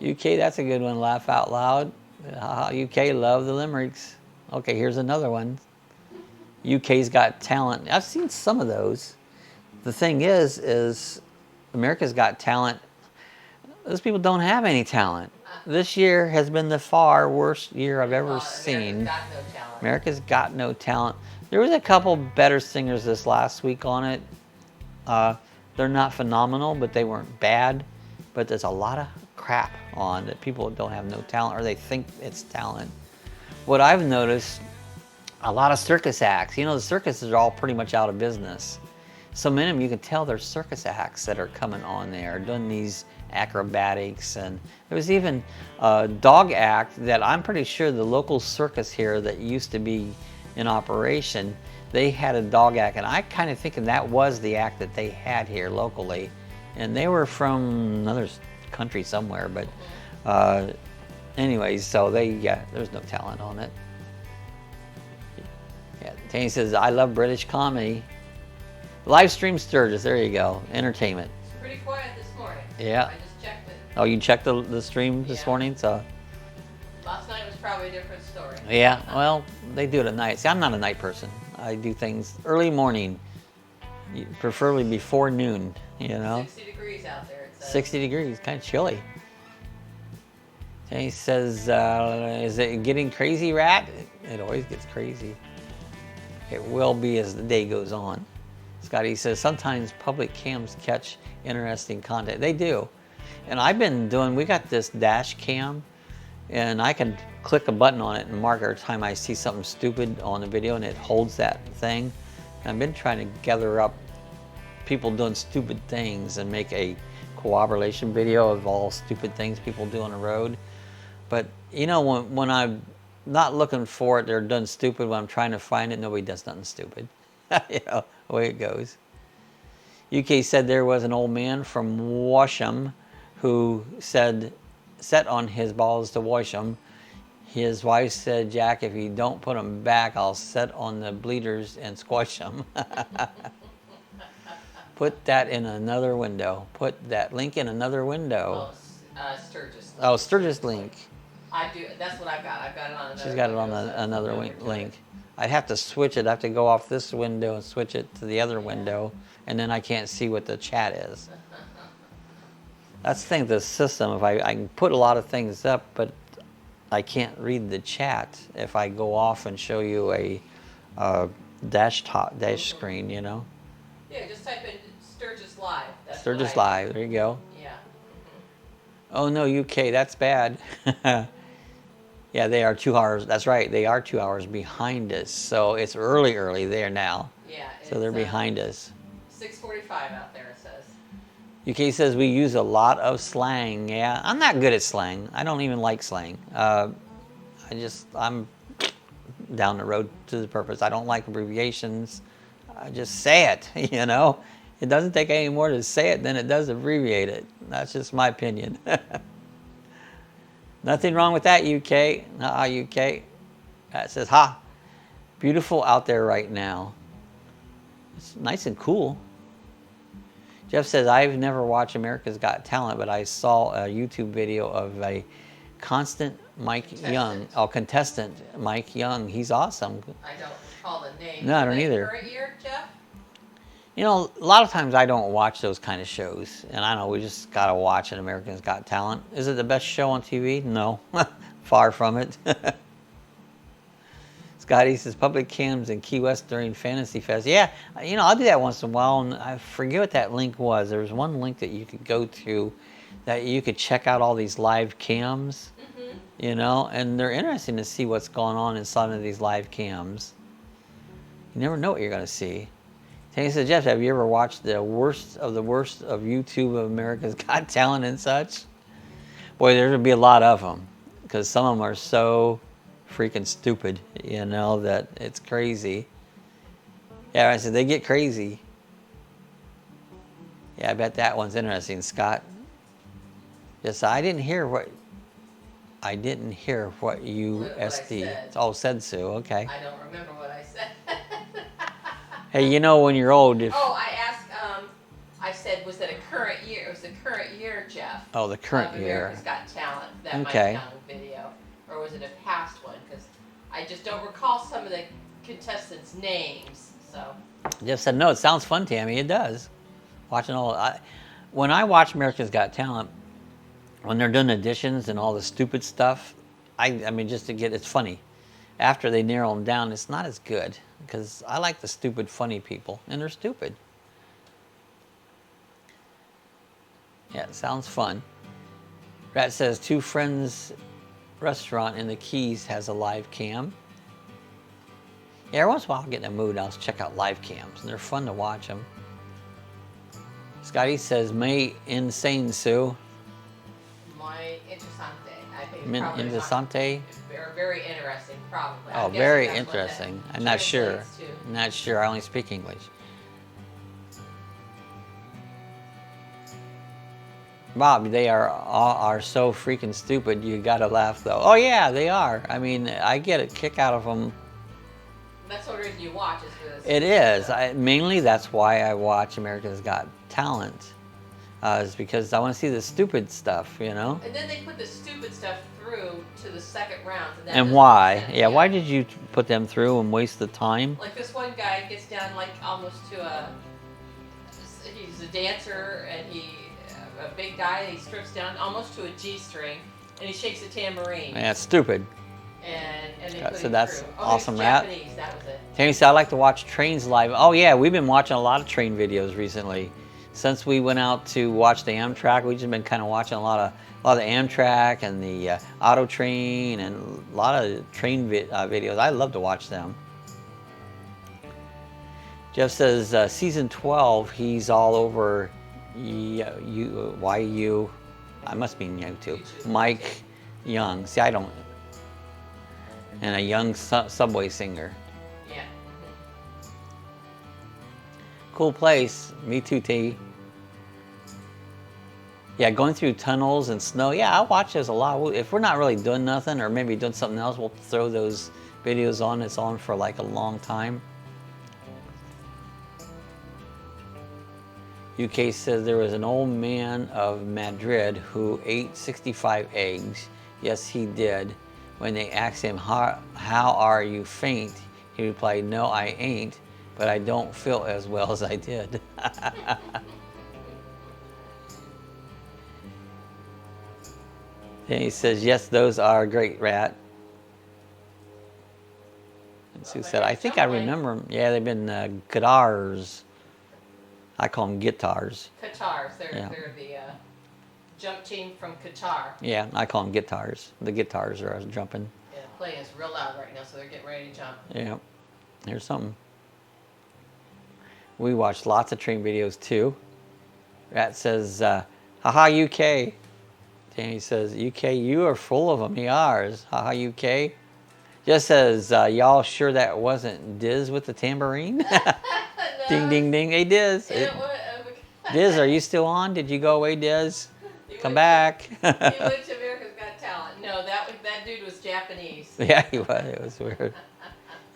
UK, that's a good one. Laugh out loud. UK, love the limericks. Okay, here's another one. UK's Got Talent. I've seen some of those. The thing is America's Got Talent. Those people don't have any talent. This year has been the far worst year I've ever seen. America's Got No Talent. There was a couple better singers this last week on it. They're not phenomenal, but they weren't bad. But there's a lot of crap on that people don't have no talent or they think it's talent. What I've noticed, a lot of circus acts. You know, the circuses are all pretty much out of business. So many of them, you can tell they're circus acts that are coming on there, doing these acrobatics. And there was even a dog act that I'm pretty sure the local circus here that used to be in operation, they had a dog act. And I kind of thinking that was the act that they had here locally. And they were from another country somewhere, but anyways, so there's no talent on it. Yeah, Tanny says, I love British comedy. Live stream Sturgis, there you go, entertainment. It's pretty quiet this morning. Yeah. I just checked it. Oh, you checked the stream this Yeah. morning? So. Last night was probably a different story. Yeah, well, they do it at night. See, I'm not a night person. I do things early morning, preferably before noon, you know? 60 degrees out there, it says. 60 degrees, kind of chilly. And he says, is it getting crazy, Rat? It always gets crazy. It will be as the day goes on. Scotty says, sometimes public cams catch interesting content. They do. And I've been doing, we got this dash cam, and I can click a button on it and mark every time I see something stupid on the video, and it holds that thing. And I've been trying to gather up people doing stupid things and make a corroboration video of all stupid things people do on the road. But you know, when I'm not looking for it, they're done stupid. When I'm trying to find it, nobody does nothing stupid. You know, the way it goes. UK said there was an old man from Washam who said, set on his balls to wash them. His wife said, Jack, if you don't put them back, I'll set on the bleeders and squash them. Put that in another window. Put that link in another window. Oh, Sturgis. Oh, Sturgis link. I do. That's what I've got. I've got it on another. She's got it on another link. I'd have to switch it. I have to go off this window and switch it to the other window, and then I can't see what the chat is. That's the thing with the system. If I can put a lot of things up, but I can't read the chat if I go off and show you a dash screen, you know? Yeah, just type in Sturgis Live. That's Sturgis Live, there you go. Yeah. Oh no, UK, that's bad. Yeah, they are 2 hours, that's right, they are 2 hours behind us. So it's early there now. Yeah. So they're behind us. 6:45 out there, it says. UK says we use a lot of slang. Yeah, I'm not good at slang. I don't even like slang. I'm down the road to the purpose. I don't like abbreviations. I just say it, you know. It doesn't take any more to say it than it does to abbreviate it. That's just my opinion. Nothing wrong with that, UK. UK. That says, ha, beautiful out there right now. It's nice and cool. Jeff says, I've never watched America's Got Talent, but I saw a YouTube video of a contestant Mike Young. Oh, contestant Mike Young. He's awesome. I don't recall the name. No, I don't either. Current year, Jeff? You know, a lot of times I don't watch those kind of shows. And I know we just got to watch an America's Got Talent. Is it the best show on TV? No. Far from it. Scotty says public cams in Key West during Fantasy Fest. Yeah, you know, I'll do that once in a while, and I forget what that link was. There was one link that you could go to that you could check out all these live cams, you know, and they're interesting to see what's going on in some of these live cams. You never know what you're going to see. Tanny says, Jeff, have you ever watched the worst of YouTube of America's Got Talent and such? Boy, there's going to be a lot of them, because some of them are so freaking stupid, you know, that it's crazy. Yeah, I said they get crazy. Yeah, I bet that one's interesting, Scott. Yes, I didn't hear what you SD. Oh, said Sue. Okay. I don't remember what I said. Hey, you know when you're old. I asked. I said, was it a current year? It was the current year, Jeff. Oh, the current year. America's Got Talent. That Okay. Mike Young video. Or was it a past one? Because I just don't recall some of the contestants' names. So. Jeff said, no, it sounds fun, Tammy. It does. When I watch America's Got Talent, when they're doing auditions and all the stupid stuff, I mean, just to get, it's funny. After they narrow them down, it's not as good, because I like the stupid, funny people, and they're stupid. Yeah, it sounds fun. Rat says, 2 friends restaurant in the Keys has a live cam. Yeah, every once in a while I'll get in a mood, I'll check out live cams, and they're fun to watch them. Scotty says, May Insane Sue. Muy interesante. I think it's probably Interessante? very interesting, probably. Oh, very interesting. I'm not sure. I'm not sure. I only speak English. Bob, they are so freaking stupid. You gotta laugh though. Oh yeah, they are. I mean, I get a kick out of them. That's the reason you watch is for this. It is. Mainly that's why I watch America's Got Talent. is because I want to see the stupid stuff, you know. And then they put the stupid stuff through to the second round. And why? Yeah, why did you put them through and waste the time? Like this one guy gets down like almost to he's a dancer and a big guy, he strips down almost to a G-string and he shakes a tambourine. Yeah, it's stupid. And they put So him that's through. awesome, Japanese, that was it. Tammy said, I like to watch trains live. Oh yeah, we've been watching a lot of train videos recently. Since we went out to watch the Amtrak, we've just been kind of watching a lot of the Amtrak and the Auto Train and a lot of train videos. I love to watch them. Jeff says season 12, he's all over YU. I must mean YouTube. Mike Young. See, I don't. And a young Subway singer. Yeah. Cool place. Me too, T. Yeah, going through tunnels and snow. Yeah, I watch those a lot. If we're not really doing nothing or maybe doing something else, we'll throw those videos on. It's on for like a long time. UK says there was an old man of Madrid who ate 65 eggs. Yes, he did. When they asked him, how are you faint? He replied, no, I ain't, but I don't feel as well as I did. And he says, yes, those are great, Rat. And Sue said, I think I remember them. Yeah, they've been guitars. I call them guitars. Qatars. They're the jump team from Qatar. Yeah, I call them guitars. The guitars are jumping. Yeah, the playing is real loud right now, so they're getting ready to jump. Yeah, here's something. We watch lots of train videos too. Rat says, haha UK. Danny says, UK, you are full of them. Yours. Haha UK. Just says, y'all sure that wasn't Diz with the tambourine? No. Ding, ding, ding. Hey, Diz. Diz, are you still on? Did you go away, Diz? Come back. He went to America's Got Talent. No, that dude was Japanese. Yeah, he was. It was weird.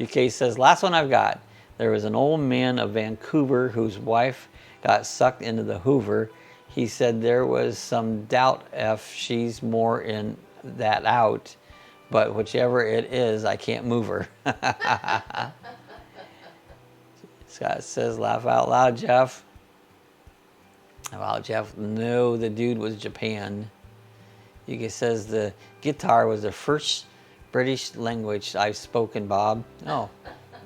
UK says, last one I've got. There was an old man of Vancouver whose wife got sucked into the Hoover. He said there was some doubt if she's more in that out, but whichever it is, I can't move her. Scott says, laugh out loud, Jeff. Wow, Jeff, no, the dude was Japan. Yuki says the guitar was the first British language I've spoken, Bob. Oh,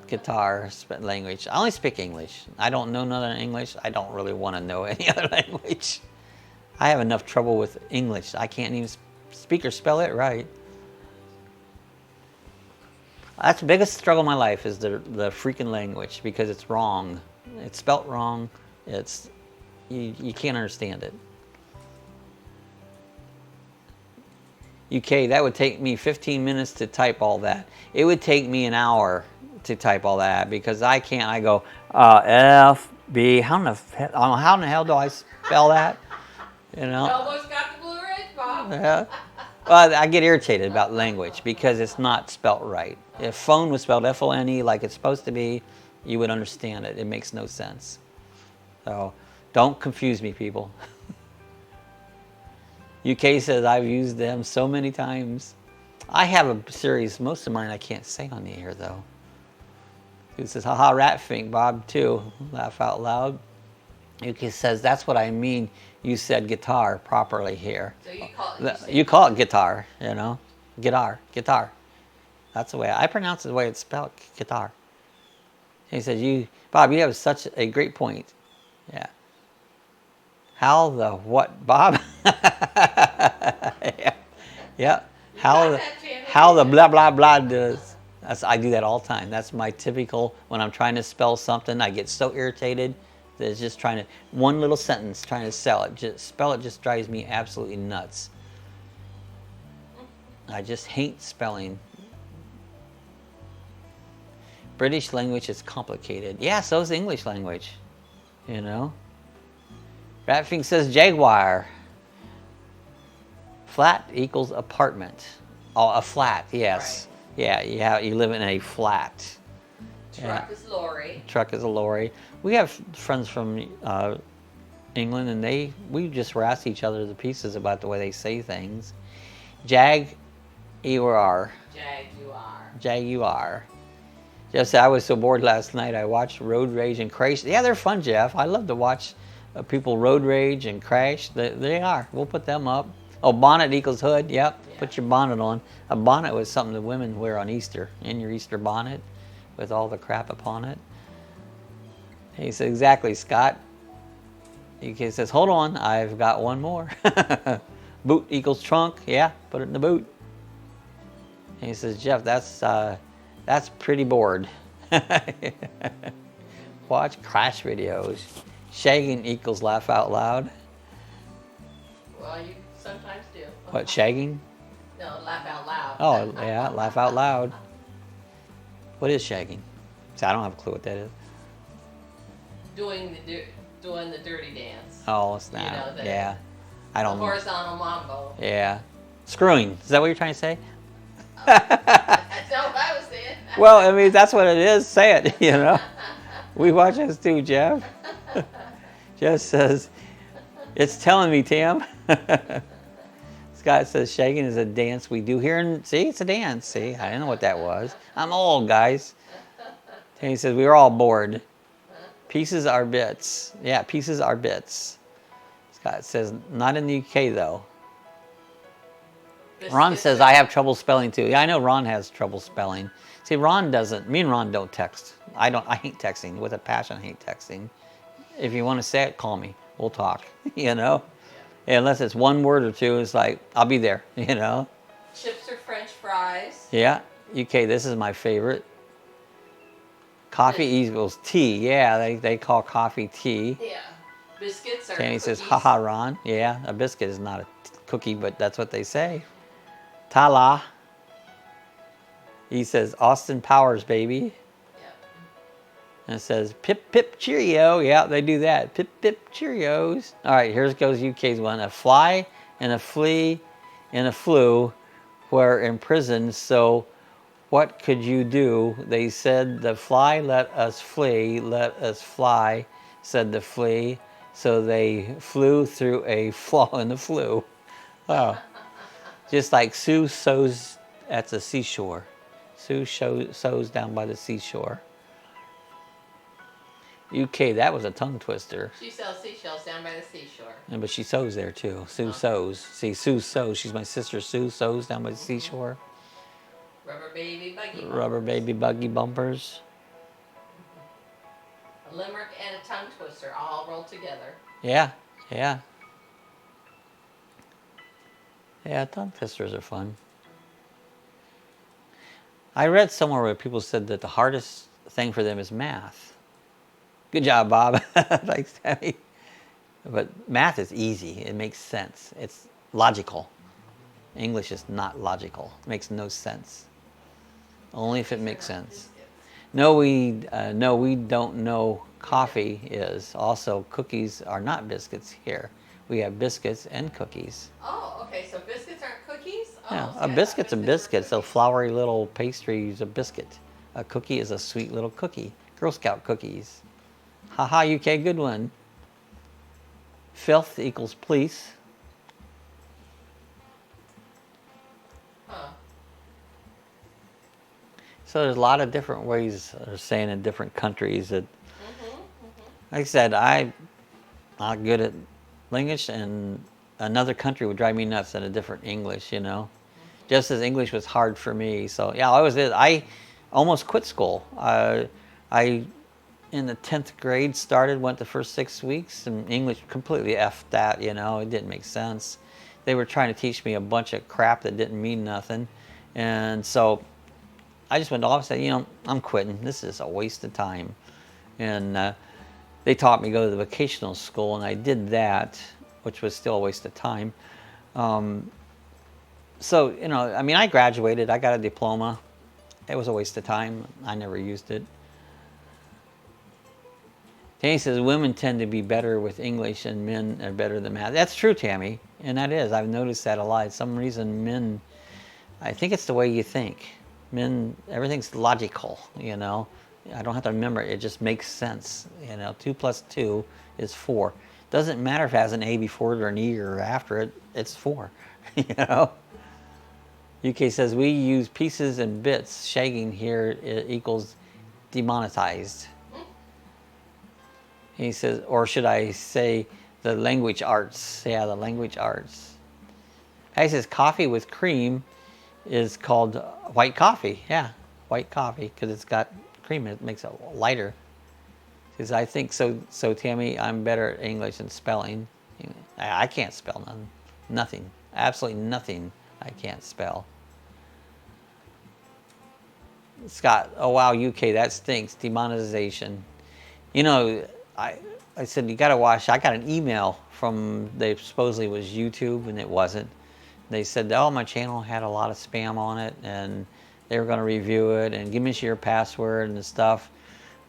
guitar language. I only speak English. I don't know none other English. I don't really want to know any other language. I have enough trouble with English. I can't even speak or spell it right. That's the biggest struggle in my life is the freaking language because it's wrong. It's spelt wrong. It's you can't understand it. UK, that would take me 15 minutes to type all that. It would take me an hour to type all that because I can't. I go F B. How in the hell do I spell that? You know. You almost got the blue ridge, Bob. Yeah. Well, I get irritated about language because it's not spelt right. If phone was spelled F-O-N-E like it's supposed to be, you would understand it. It makes no sense. So don't confuse me, people. UK says I've used them so many times. I have a series. Most of mine I can't say on the air, though. He says, haha, rat fink, Bob, too. Laugh out loud. UK says, that's what I mean. You said guitar properly here. So you call it guitar, you know? Guitar. That's the way I pronounce it the way it's spelled, guitar. He says, Bob, you have such a great point. Yeah. How the what, Bob? Yeah. How the blah, blah, blah does. I do that all the time. That's my typical, when I'm trying to spell something, I get so irritated that it's just trying to, one little sentence trying to spell it just drives me absolutely nuts. I just hate spelling. British language is complicated. Yeah, so is English language, you know. Ratfink says Jaguar. Flat equals apartment. Oh, a flat, yes. Right. Yeah, you live in a flat. Truck is lorry. Truck is a lorry. We have friends from England, and we just harass each other to pieces about the way they say things. Jaguar. Jaguar. Jaguar. Jeff said, I was so bored last night, I watched road rage and crash. Yeah, they're fun, Jeff. I love to watch people road rage and crash. They are. We'll put them up. Oh, bonnet equals hood. Yep. Yeah. Put your bonnet on. A bonnet was something the women wear on Easter. In your Easter bonnet with all the crap upon it. He said, exactly, Scott. He says, hold on, I've got one more. Boot equals trunk. Yeah, put it in the boot. And he says, Jeff, that's pretty bored. Watch crash videos. Shagging equals laugh out loud. Well, you sometimes do. What, shagging? No, laugh out loud. Oh, yeah, laugh out loud. What is shagging? See, I don't have a clue what that is. Doing the dirty dance. Oh, it's not. You know, yeah. I don't know. Horizontal mambo. Yeah. Screwing. Is that what you're trying to say? That's not what I was saying. Well, I mean, that's what it is. Say it, you know. We watch this too, Jeff. Jeff says, it's telling me, Tim. Scott says, shagging is a dance we do here. And see, it's a dance. See, I didn't know what that was. I'm old, guys. Tammy says, we were all bored. Pieces are bits. Yeah, pieces are bits. Scott says, not in the UK, though. Ron says, I have trouble spelling, too. Yeah, I know Ron has trouble spelling. See, Ron doesn't. Me and Ron don't text. I hate texting. With a passion, I hate texting. If you want to say it, call me. We'll talk, you know? Yeah. Unless it's one word or two, it's like, I'll be there, you know? Chips or French fries. Yeah. UK, this is my favorite. Coffee equals tea. Yeah, they call coffee tea. Yeah. Biscuits are Tanny cookies. says, haha, Ron. Yeah, a biscuit is not a cookie, but that's what they say. Tala. He says, Austin Powers, baby. Yep. And it says, pip, pip, cheerio. Yeah, they do that. Pip, pip, Cheerios. All right, here goes UK's one. A fly and a flea and a flew were imprisoned, so what could you do? They said, the fly let us flee, let us fly, said the flea. So they flew through a flaw in the flue. Oh. Just like Sue sews at the seashore. Sue sews down by the seashore. UK, that was a tongue twister. She sells seashells down by the seashore. Yeah, but she sews there too. Sue sews. See, Sue sews. She's my sister. Sue sews down by the seashore. Rubber baby buggy bumpers. Rubber baby buggy bumpers. A limerick and a tongue twister all rolled together. Yeah, yeah. Yeah, tongue twisters are fun. I read somewhere where people said that the hardest thing for them is math. Good job, Bob. Thanks, Tammy. But math is easy. It makes sense. It's logical. English is not logical. It makes no sense. Only if it makes sense. No, we don't know coffee is. Also, cookies are not biscuits here. We have biscuits and cookies. Oh, okay. So biscuits aren't cookies? Oh, Yeah, so a biscuit's a biscuit. So flowery little pastry is a biscuit. A cookie is a sweet little cookie. Girl Scout cookies. Haha, UK, good one. Filth equals police. Huh. So there's a lot of different ways of saying in different countries that, like I said, I'm not good at English, and another country would drive me nuts than a different English, you know. Just as English was hard for me. So yeah, I almost quit school. I in the 10th grade went the first 6 weeks, and English completely effed that, you know. It didn't make sense. They were trying to teach me a bunch of crap that didn't mean nothing. And so I just went off and said, you know, I'm quitting. This is a waste of time. And they taught me to go to the vocational school, and I did that, which was still a waste of time. So, you know, I mean, I graduated. I got a diploma. It was a waste of time. I never used it. Tammy says women tend to be better with English and men are better than math. That's true, Tammy, and that is. I've noticed that a lot. Some reason men, I think it's the way you think. Men, everything's logical, you know. I don't have to remember it. It just makes sense, you know. 2 + 2 is 4. Doesn't matter if it has an A before it or an E or after it, it's 4. You know? UK says, we use pieces and bits. Shagging here equals demonetized. He says, or should I say the language arts? Yeah, the language arts. He says, coffee with cream is called white coffee. Yeah, white coffee, because it's got cream. It makes it lighter. Because I think so, Tammy, I'm better at English and spelling. I can't spell nothing. Nothing. Absolutely nothing I can't spell. Scott, oh wow, UK, that stinks. Demonetization. You know, I said, you got to watch. I got an email from, they supposedly was YouTube, and it wasn't. They said, oh, my channel had a lot of spam on it, and they were going to review it, and give me your password and stuff.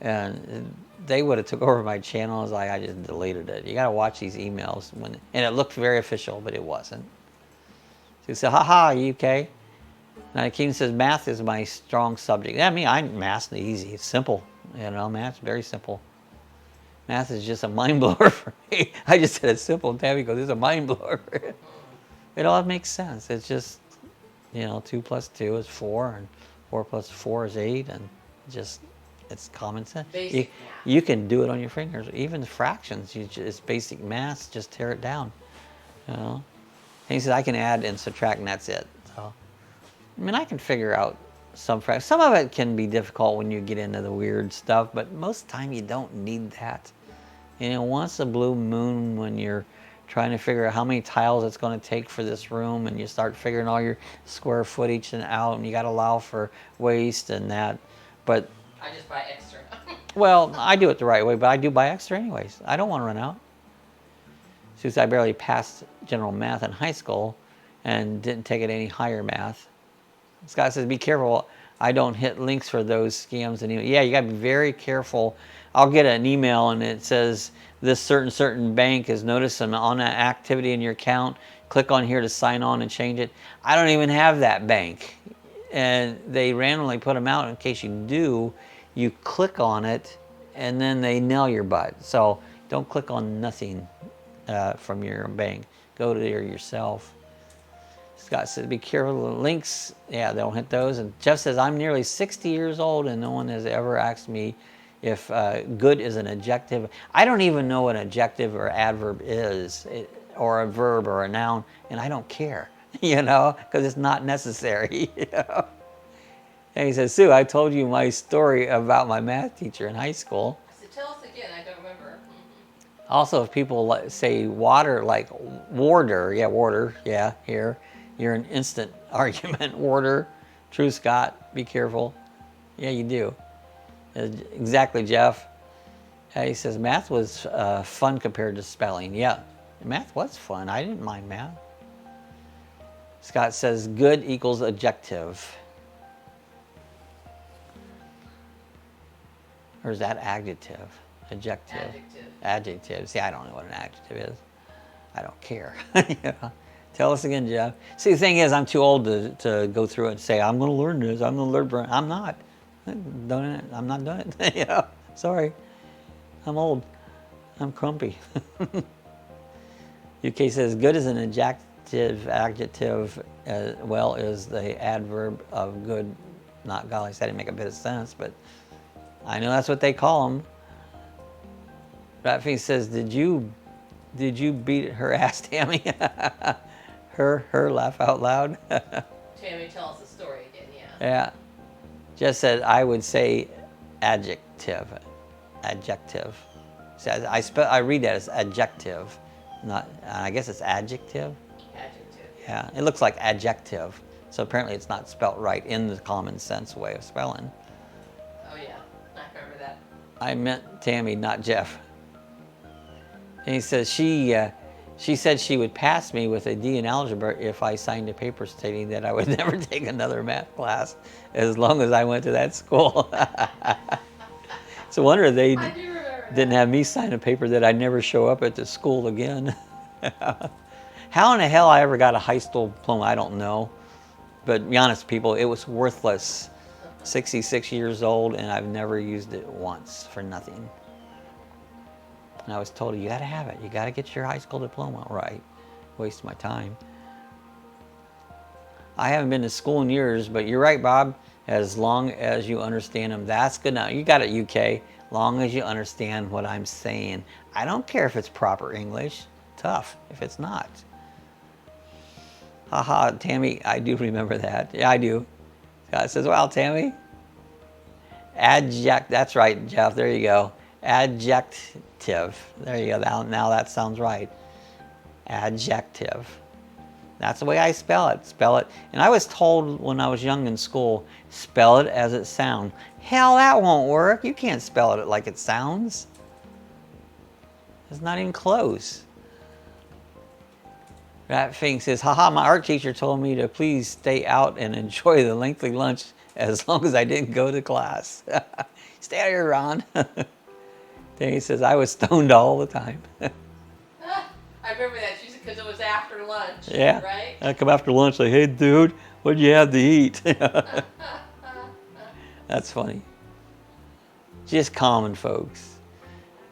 And they would have took over my channel. I was like, I just deleted it. You got to watch these emails. And it looked very official, but it wasn't. So he said, haha, UK. Now, Keen says, math is my strong subject. Yeah, math's easy. It's simple. You know, math's very simple. Math is just a mind blower for me. I just said it's simple, and Tammy goes, it's a mind blower. It all makes sense. It's just, 2 plus 2 is 4, and 4 plus 4 is 8, and just, it's common sense. You can do it on your fingers. Even the fractions, it's basic math, just tear it down. And he says, I can add and subtract, and that's it. So, I can figure out some fractions. Some of it can be difficult when you get into the weird stuff, but most of the time you don't need that. Once a blue moon, when you're trying to figure out how many tiles it's going to take for this room, and you start figuring all your square footage and out, and you got to allow for waste and that. But I just buy extra. well, I do it the right way, but I do buy extra anyways. I don't want to run out. Since I barely passed general math in high school and didn't take it any higher math. Scott says, be careful. I don't hit links for those scams. And yeah, you got to be very careful. I'll get an email and it says, this certain bank has noticed some on that activity in your account. Click on here to sign on and change it. I don't even have that bank. And they randomly put them out in case you do. You click on it and then they nail your butt. So don't click on nothing from your bank. Go to there yourself. Scott says, be careful of the links. Yeah, they don't hit those. And Jeff says, I'm nearly 60 years old and no one has ever asked me if good is an adjective. I don't even know what an adjective or adverb is, or a verb or a noun, and I don't care, because it's not necessary. And he says, Sue, I told you my story about my math teacher in high school. I said, tell us again, I don't remember. Also, if people say water, like warder, here, you're an instant argument. Warder, true, Scott, be careful. Yeah, you do. Exactly, Jeff. He says, math was fun compared to spelling. Yeah, math was fun. I didn't mind math. Scott says, good equals adjective. Or is that adjective? Adjective. Adjective. See, I don't know what an adjective is. I don't care. Tell us again, Jeff. See, the thing is, I'm too old to go through it and say, I'm going to learn this. I'm going to learn. I'm not. I'm not doing it. Sorry. I'm old. I'm crumpy. UK says, good is an adjective well is the adverb of good. Not golly, that didn't make a bit of sense, but I know that's what they call them. Ratfi says, did you beat her ass, Tammy? her laugh out loud. Tammy, tell us the story again, yeah. Yeah. Just said, I would say adjective. Adjective. See, I read that as adjective. Not, I guess it's adjective. Adjective. Yeah, it looks like adjective. So apparently it's not spelt right in the common sense way of spelling. Oh yeah, I remember that. I meant Tammy, not Jeff. And he says she said she would pass me with a D in algebra if I signed a paper stating that I would never take another math class as long as I went to that school. It's a wonder they didn't have me sign a paper that I'd never show up at the school again. How in the hell I ever got a high school diploma, I don't know. But to be honest, people, it was worthless. 66 years old, and I've never used it once for nothing. And I was told, you got to have it. You got to get your high school diploma. Right. Waste my time. I haven't been to school in years, but you're right, Bob. As long as you understand them, that's good enough. You got it, UK. Long as you understand what I'm saying. I don't care if it's proper English. Tough if it's not. Haha, Tammy, I do remember that. Yeah, I do. Scott says, well, Tammy. Adject, that's right, Jeff. There you go. Adjective. There you go. Now that sounds right. Adjective. That's the way I spell it. Spell it. And I was told when I was young in school, spell it as it sounds. Hell, that won't work. You can't spell it like it sounds. It's not even close. That thing says, haha, my art teacher told me to please stay out and enjoy the lengthy lunch as long as I didn't go to class. Stay out here, Ron. Then he says, I was stoned all the time. I remember that. She said, because it was after lunch. Yeah. Right? I come after lunch like, hey, dude, what'd you have to eat? That's funny. Just common folks.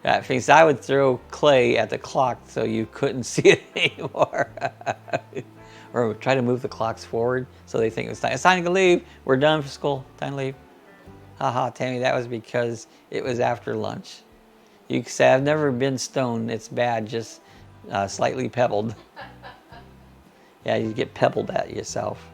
That thinks I would throw clay at the clock so you couldn't see it anymore. Or try to move the clocks forward so they think it's time to leave. We're done for school. Time to leave. Haha, Tammy, that was because it was after lunch. You can say, I've never been stoned. It's bad, just slightly pebbled. Yeah, you get pebbled at yourself.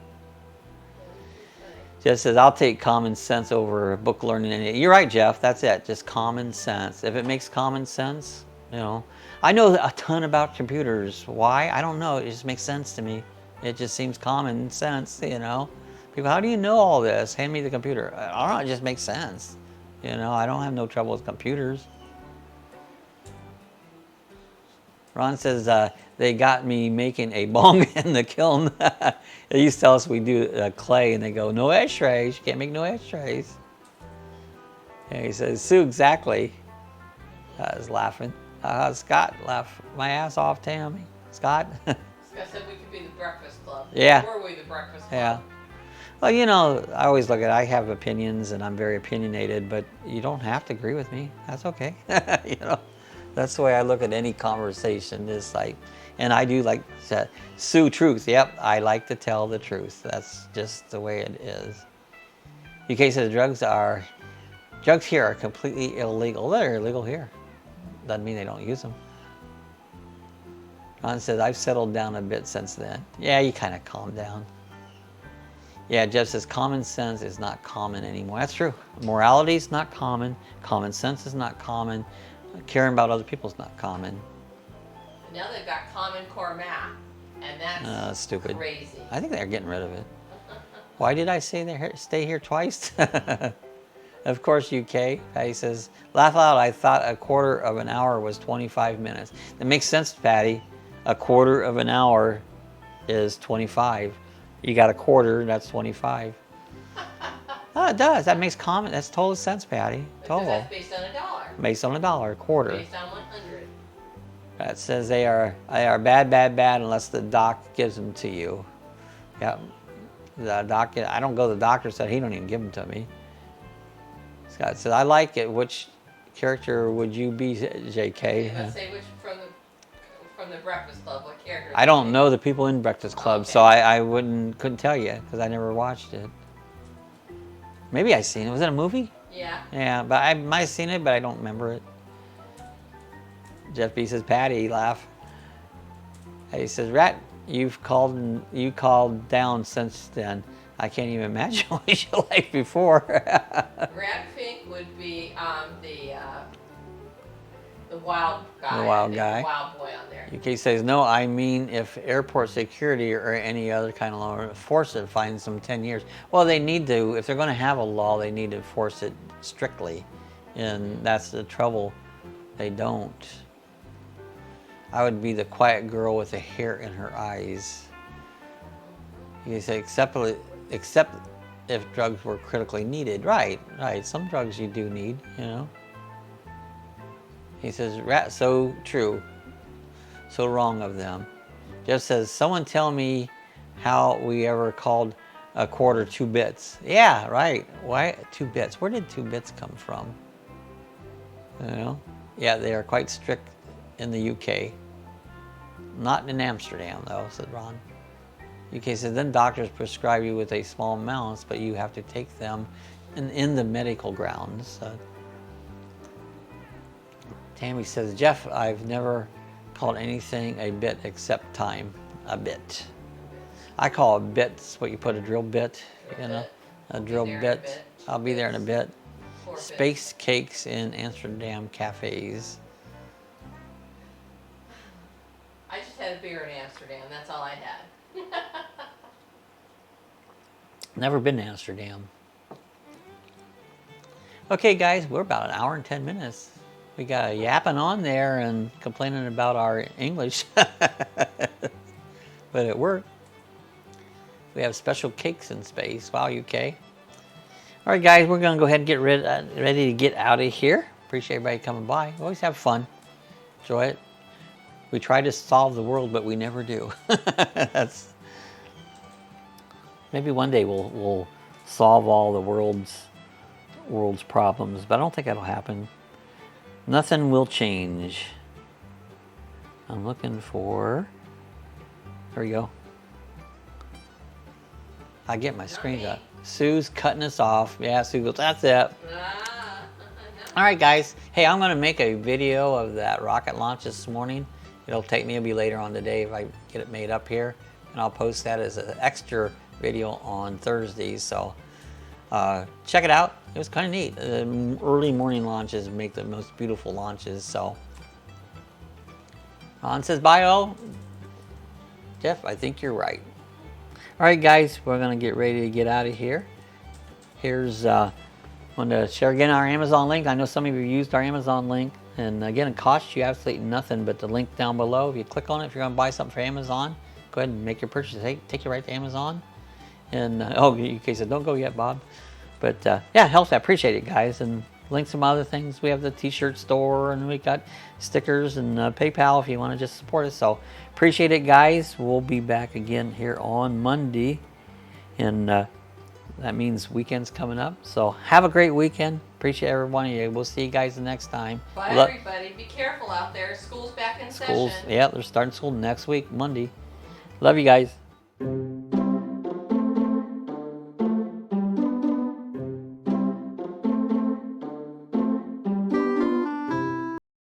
Jeff says, I'll take common sense over book learning. You're right, Jeff. That's it. Just common sense. If it makes common sense, you know. I know a ton about computers. Why? I don't know. It just makes sense to me. It just seems common sense, you know. People, how do you know all this? Hand me the computer. I don't know. It just makes sense. You know, I don't have no trouble with computers. Ron says, they got me making a bong in the kiln. They used to tell us we do clay, and they go, no ashtrays. You can't make no ashtrays. And he says, Sue, exactly. I was laughing. Scott, laugh my ass off, Tammy. Scott? Scott said we could be the Breakfast Club. Yeah. Were we the Breakfast Club? Yeah. Well, you know, I always look at it, I have opinions, and I'm very opinionated, but you don't have to agree with me. That's okay. You know, that's the way I look at any conversation. Is like, and I do like Sue truth. Yep, I like to tell the truth. That's just the way it is. UK says drugs here are completely illegal. They're illegal here. Doesn't mean they don't use them. Ron says, I've settled down a bit since then. Yeah, you kind of calm down. Yeah, Jeff says, common sense is not common anymore. That's true. Morality is not common. Common sense is not common. Caring about other people is not common. Now they've got Common Core Math, and that's stupid. Crazy. I think they're getting rid of it. Why did I say stay here twice? Of course, UK. Patty says, laugh out. I thought a quarter of an hour was 25 minutes. That makes sense, Patty. A quarter of an hour is 25. You got a quarter, that's 25. Oh, it does. That makes that's total sense, Patty. Total. That's based on $1. Based on $1, a quarter. Based on 100. That says they are bad, bad, bad unless the doc gives them to you. Yep. The doc, I don't go to the doctor, so he don't even give them to me. Scott says, I like it. Which character would you be, JK? Okay, let's say which from the Breakfast Club, what character? I don't know the people in Breakfast Club, okay. so I couldn't tell you because I never watched it. Maybe I seen it. Was it a movie? Yeah. Yeah, but I might have seen it, but I don't remember it. Jeff B says, Patty, laugh. He says, Rat, you called down since then. I can't even imagine what you liked before. Rat Fink would be the wild guy. The wild guy. The wild boy on there. UK says, no, I mean if airport security or any other kind of law enforce it, fines them 10 years. Well, they need to, if they're going to have a law, they need to enforce it strictly. And that's the trouble. They don't. I would be the quiet girl with the hair in her eyes. You say, except if drugs were critically needed. Right. Some drugs you do need, you know. He says, Rat, so true. So wrong of them. Jeff says, someone tell me how we ever called a quarter 2 bits. Yeah, right. Why 2 bits? Where did 2 bits come from? You know? Yeah, they are quite strict in the UK. Not in Amsterdam, though, said Ron. UK said then doctors prescribe you with a small amounts, but you have to take them in the medical grounds. Tammy says, Jeff, I've never called anything a bit except time. A bit. I call a bit what you put a drill bit, you know, a drill bit. I'll be there in a bit. Space cakes in Amsterdam cafes. I just had a beer in Amsterdam. That's all I had. Never been to Amsterdam. Okay, guys, we're about an hour and 10 minutes. We got a yapping on there and complaining about our English. But it worked. We have special cakes in space. Wow, UK. All right, guys, we're going to go ahead and get ready to get out of here. Appreciate everybody coming by. We always have fun. Enjoy it. We try to solve the world, but we never do. Maybe one day we'll solve all the world's problems, but I don't think that'll happen. Nothing will change. I'm looking for. There we go. I get my screen up. Sue's cutting us off. Yeah, Sue goes, that's it. All right, guys. Hey, I'm going to make a video of that rocket launch this morning. It'll take me, it'll be later on today if I get it made up here. And I'll post that as an extra video on Thursdays. So check it out. It was kind of neat. Early morning launches make the most beautiful launches. So Ron says, bye all. Jeff, I think you're right. All right, guys, we're going to get ready to get out of here. Here's, I want to share again our Amazon link. I know some of you used our Amazon link. And again, it costs you absolutely nothing but the link down below. If you click on it, if you're going to buy something for Amazon, go ahead and make your purchase. Take you right to Amazon. And, oh, UK said, don't go yet, Bob. But, yeah, it helps. I appreciate it, guys. And links to some other things. We have the t-shirt store, and we got stickers and PayPal if you want to just support us. So, appreciate it, guys. We'll be back again here on Monday. And that means weekend's coming up. So, have a great weekend. Appreciate every one of you. We'll see you guys the next time. Bye, everybody. Be careful out there. School's back in session. Yeah, they're starting school next week, Monday. Love you guys.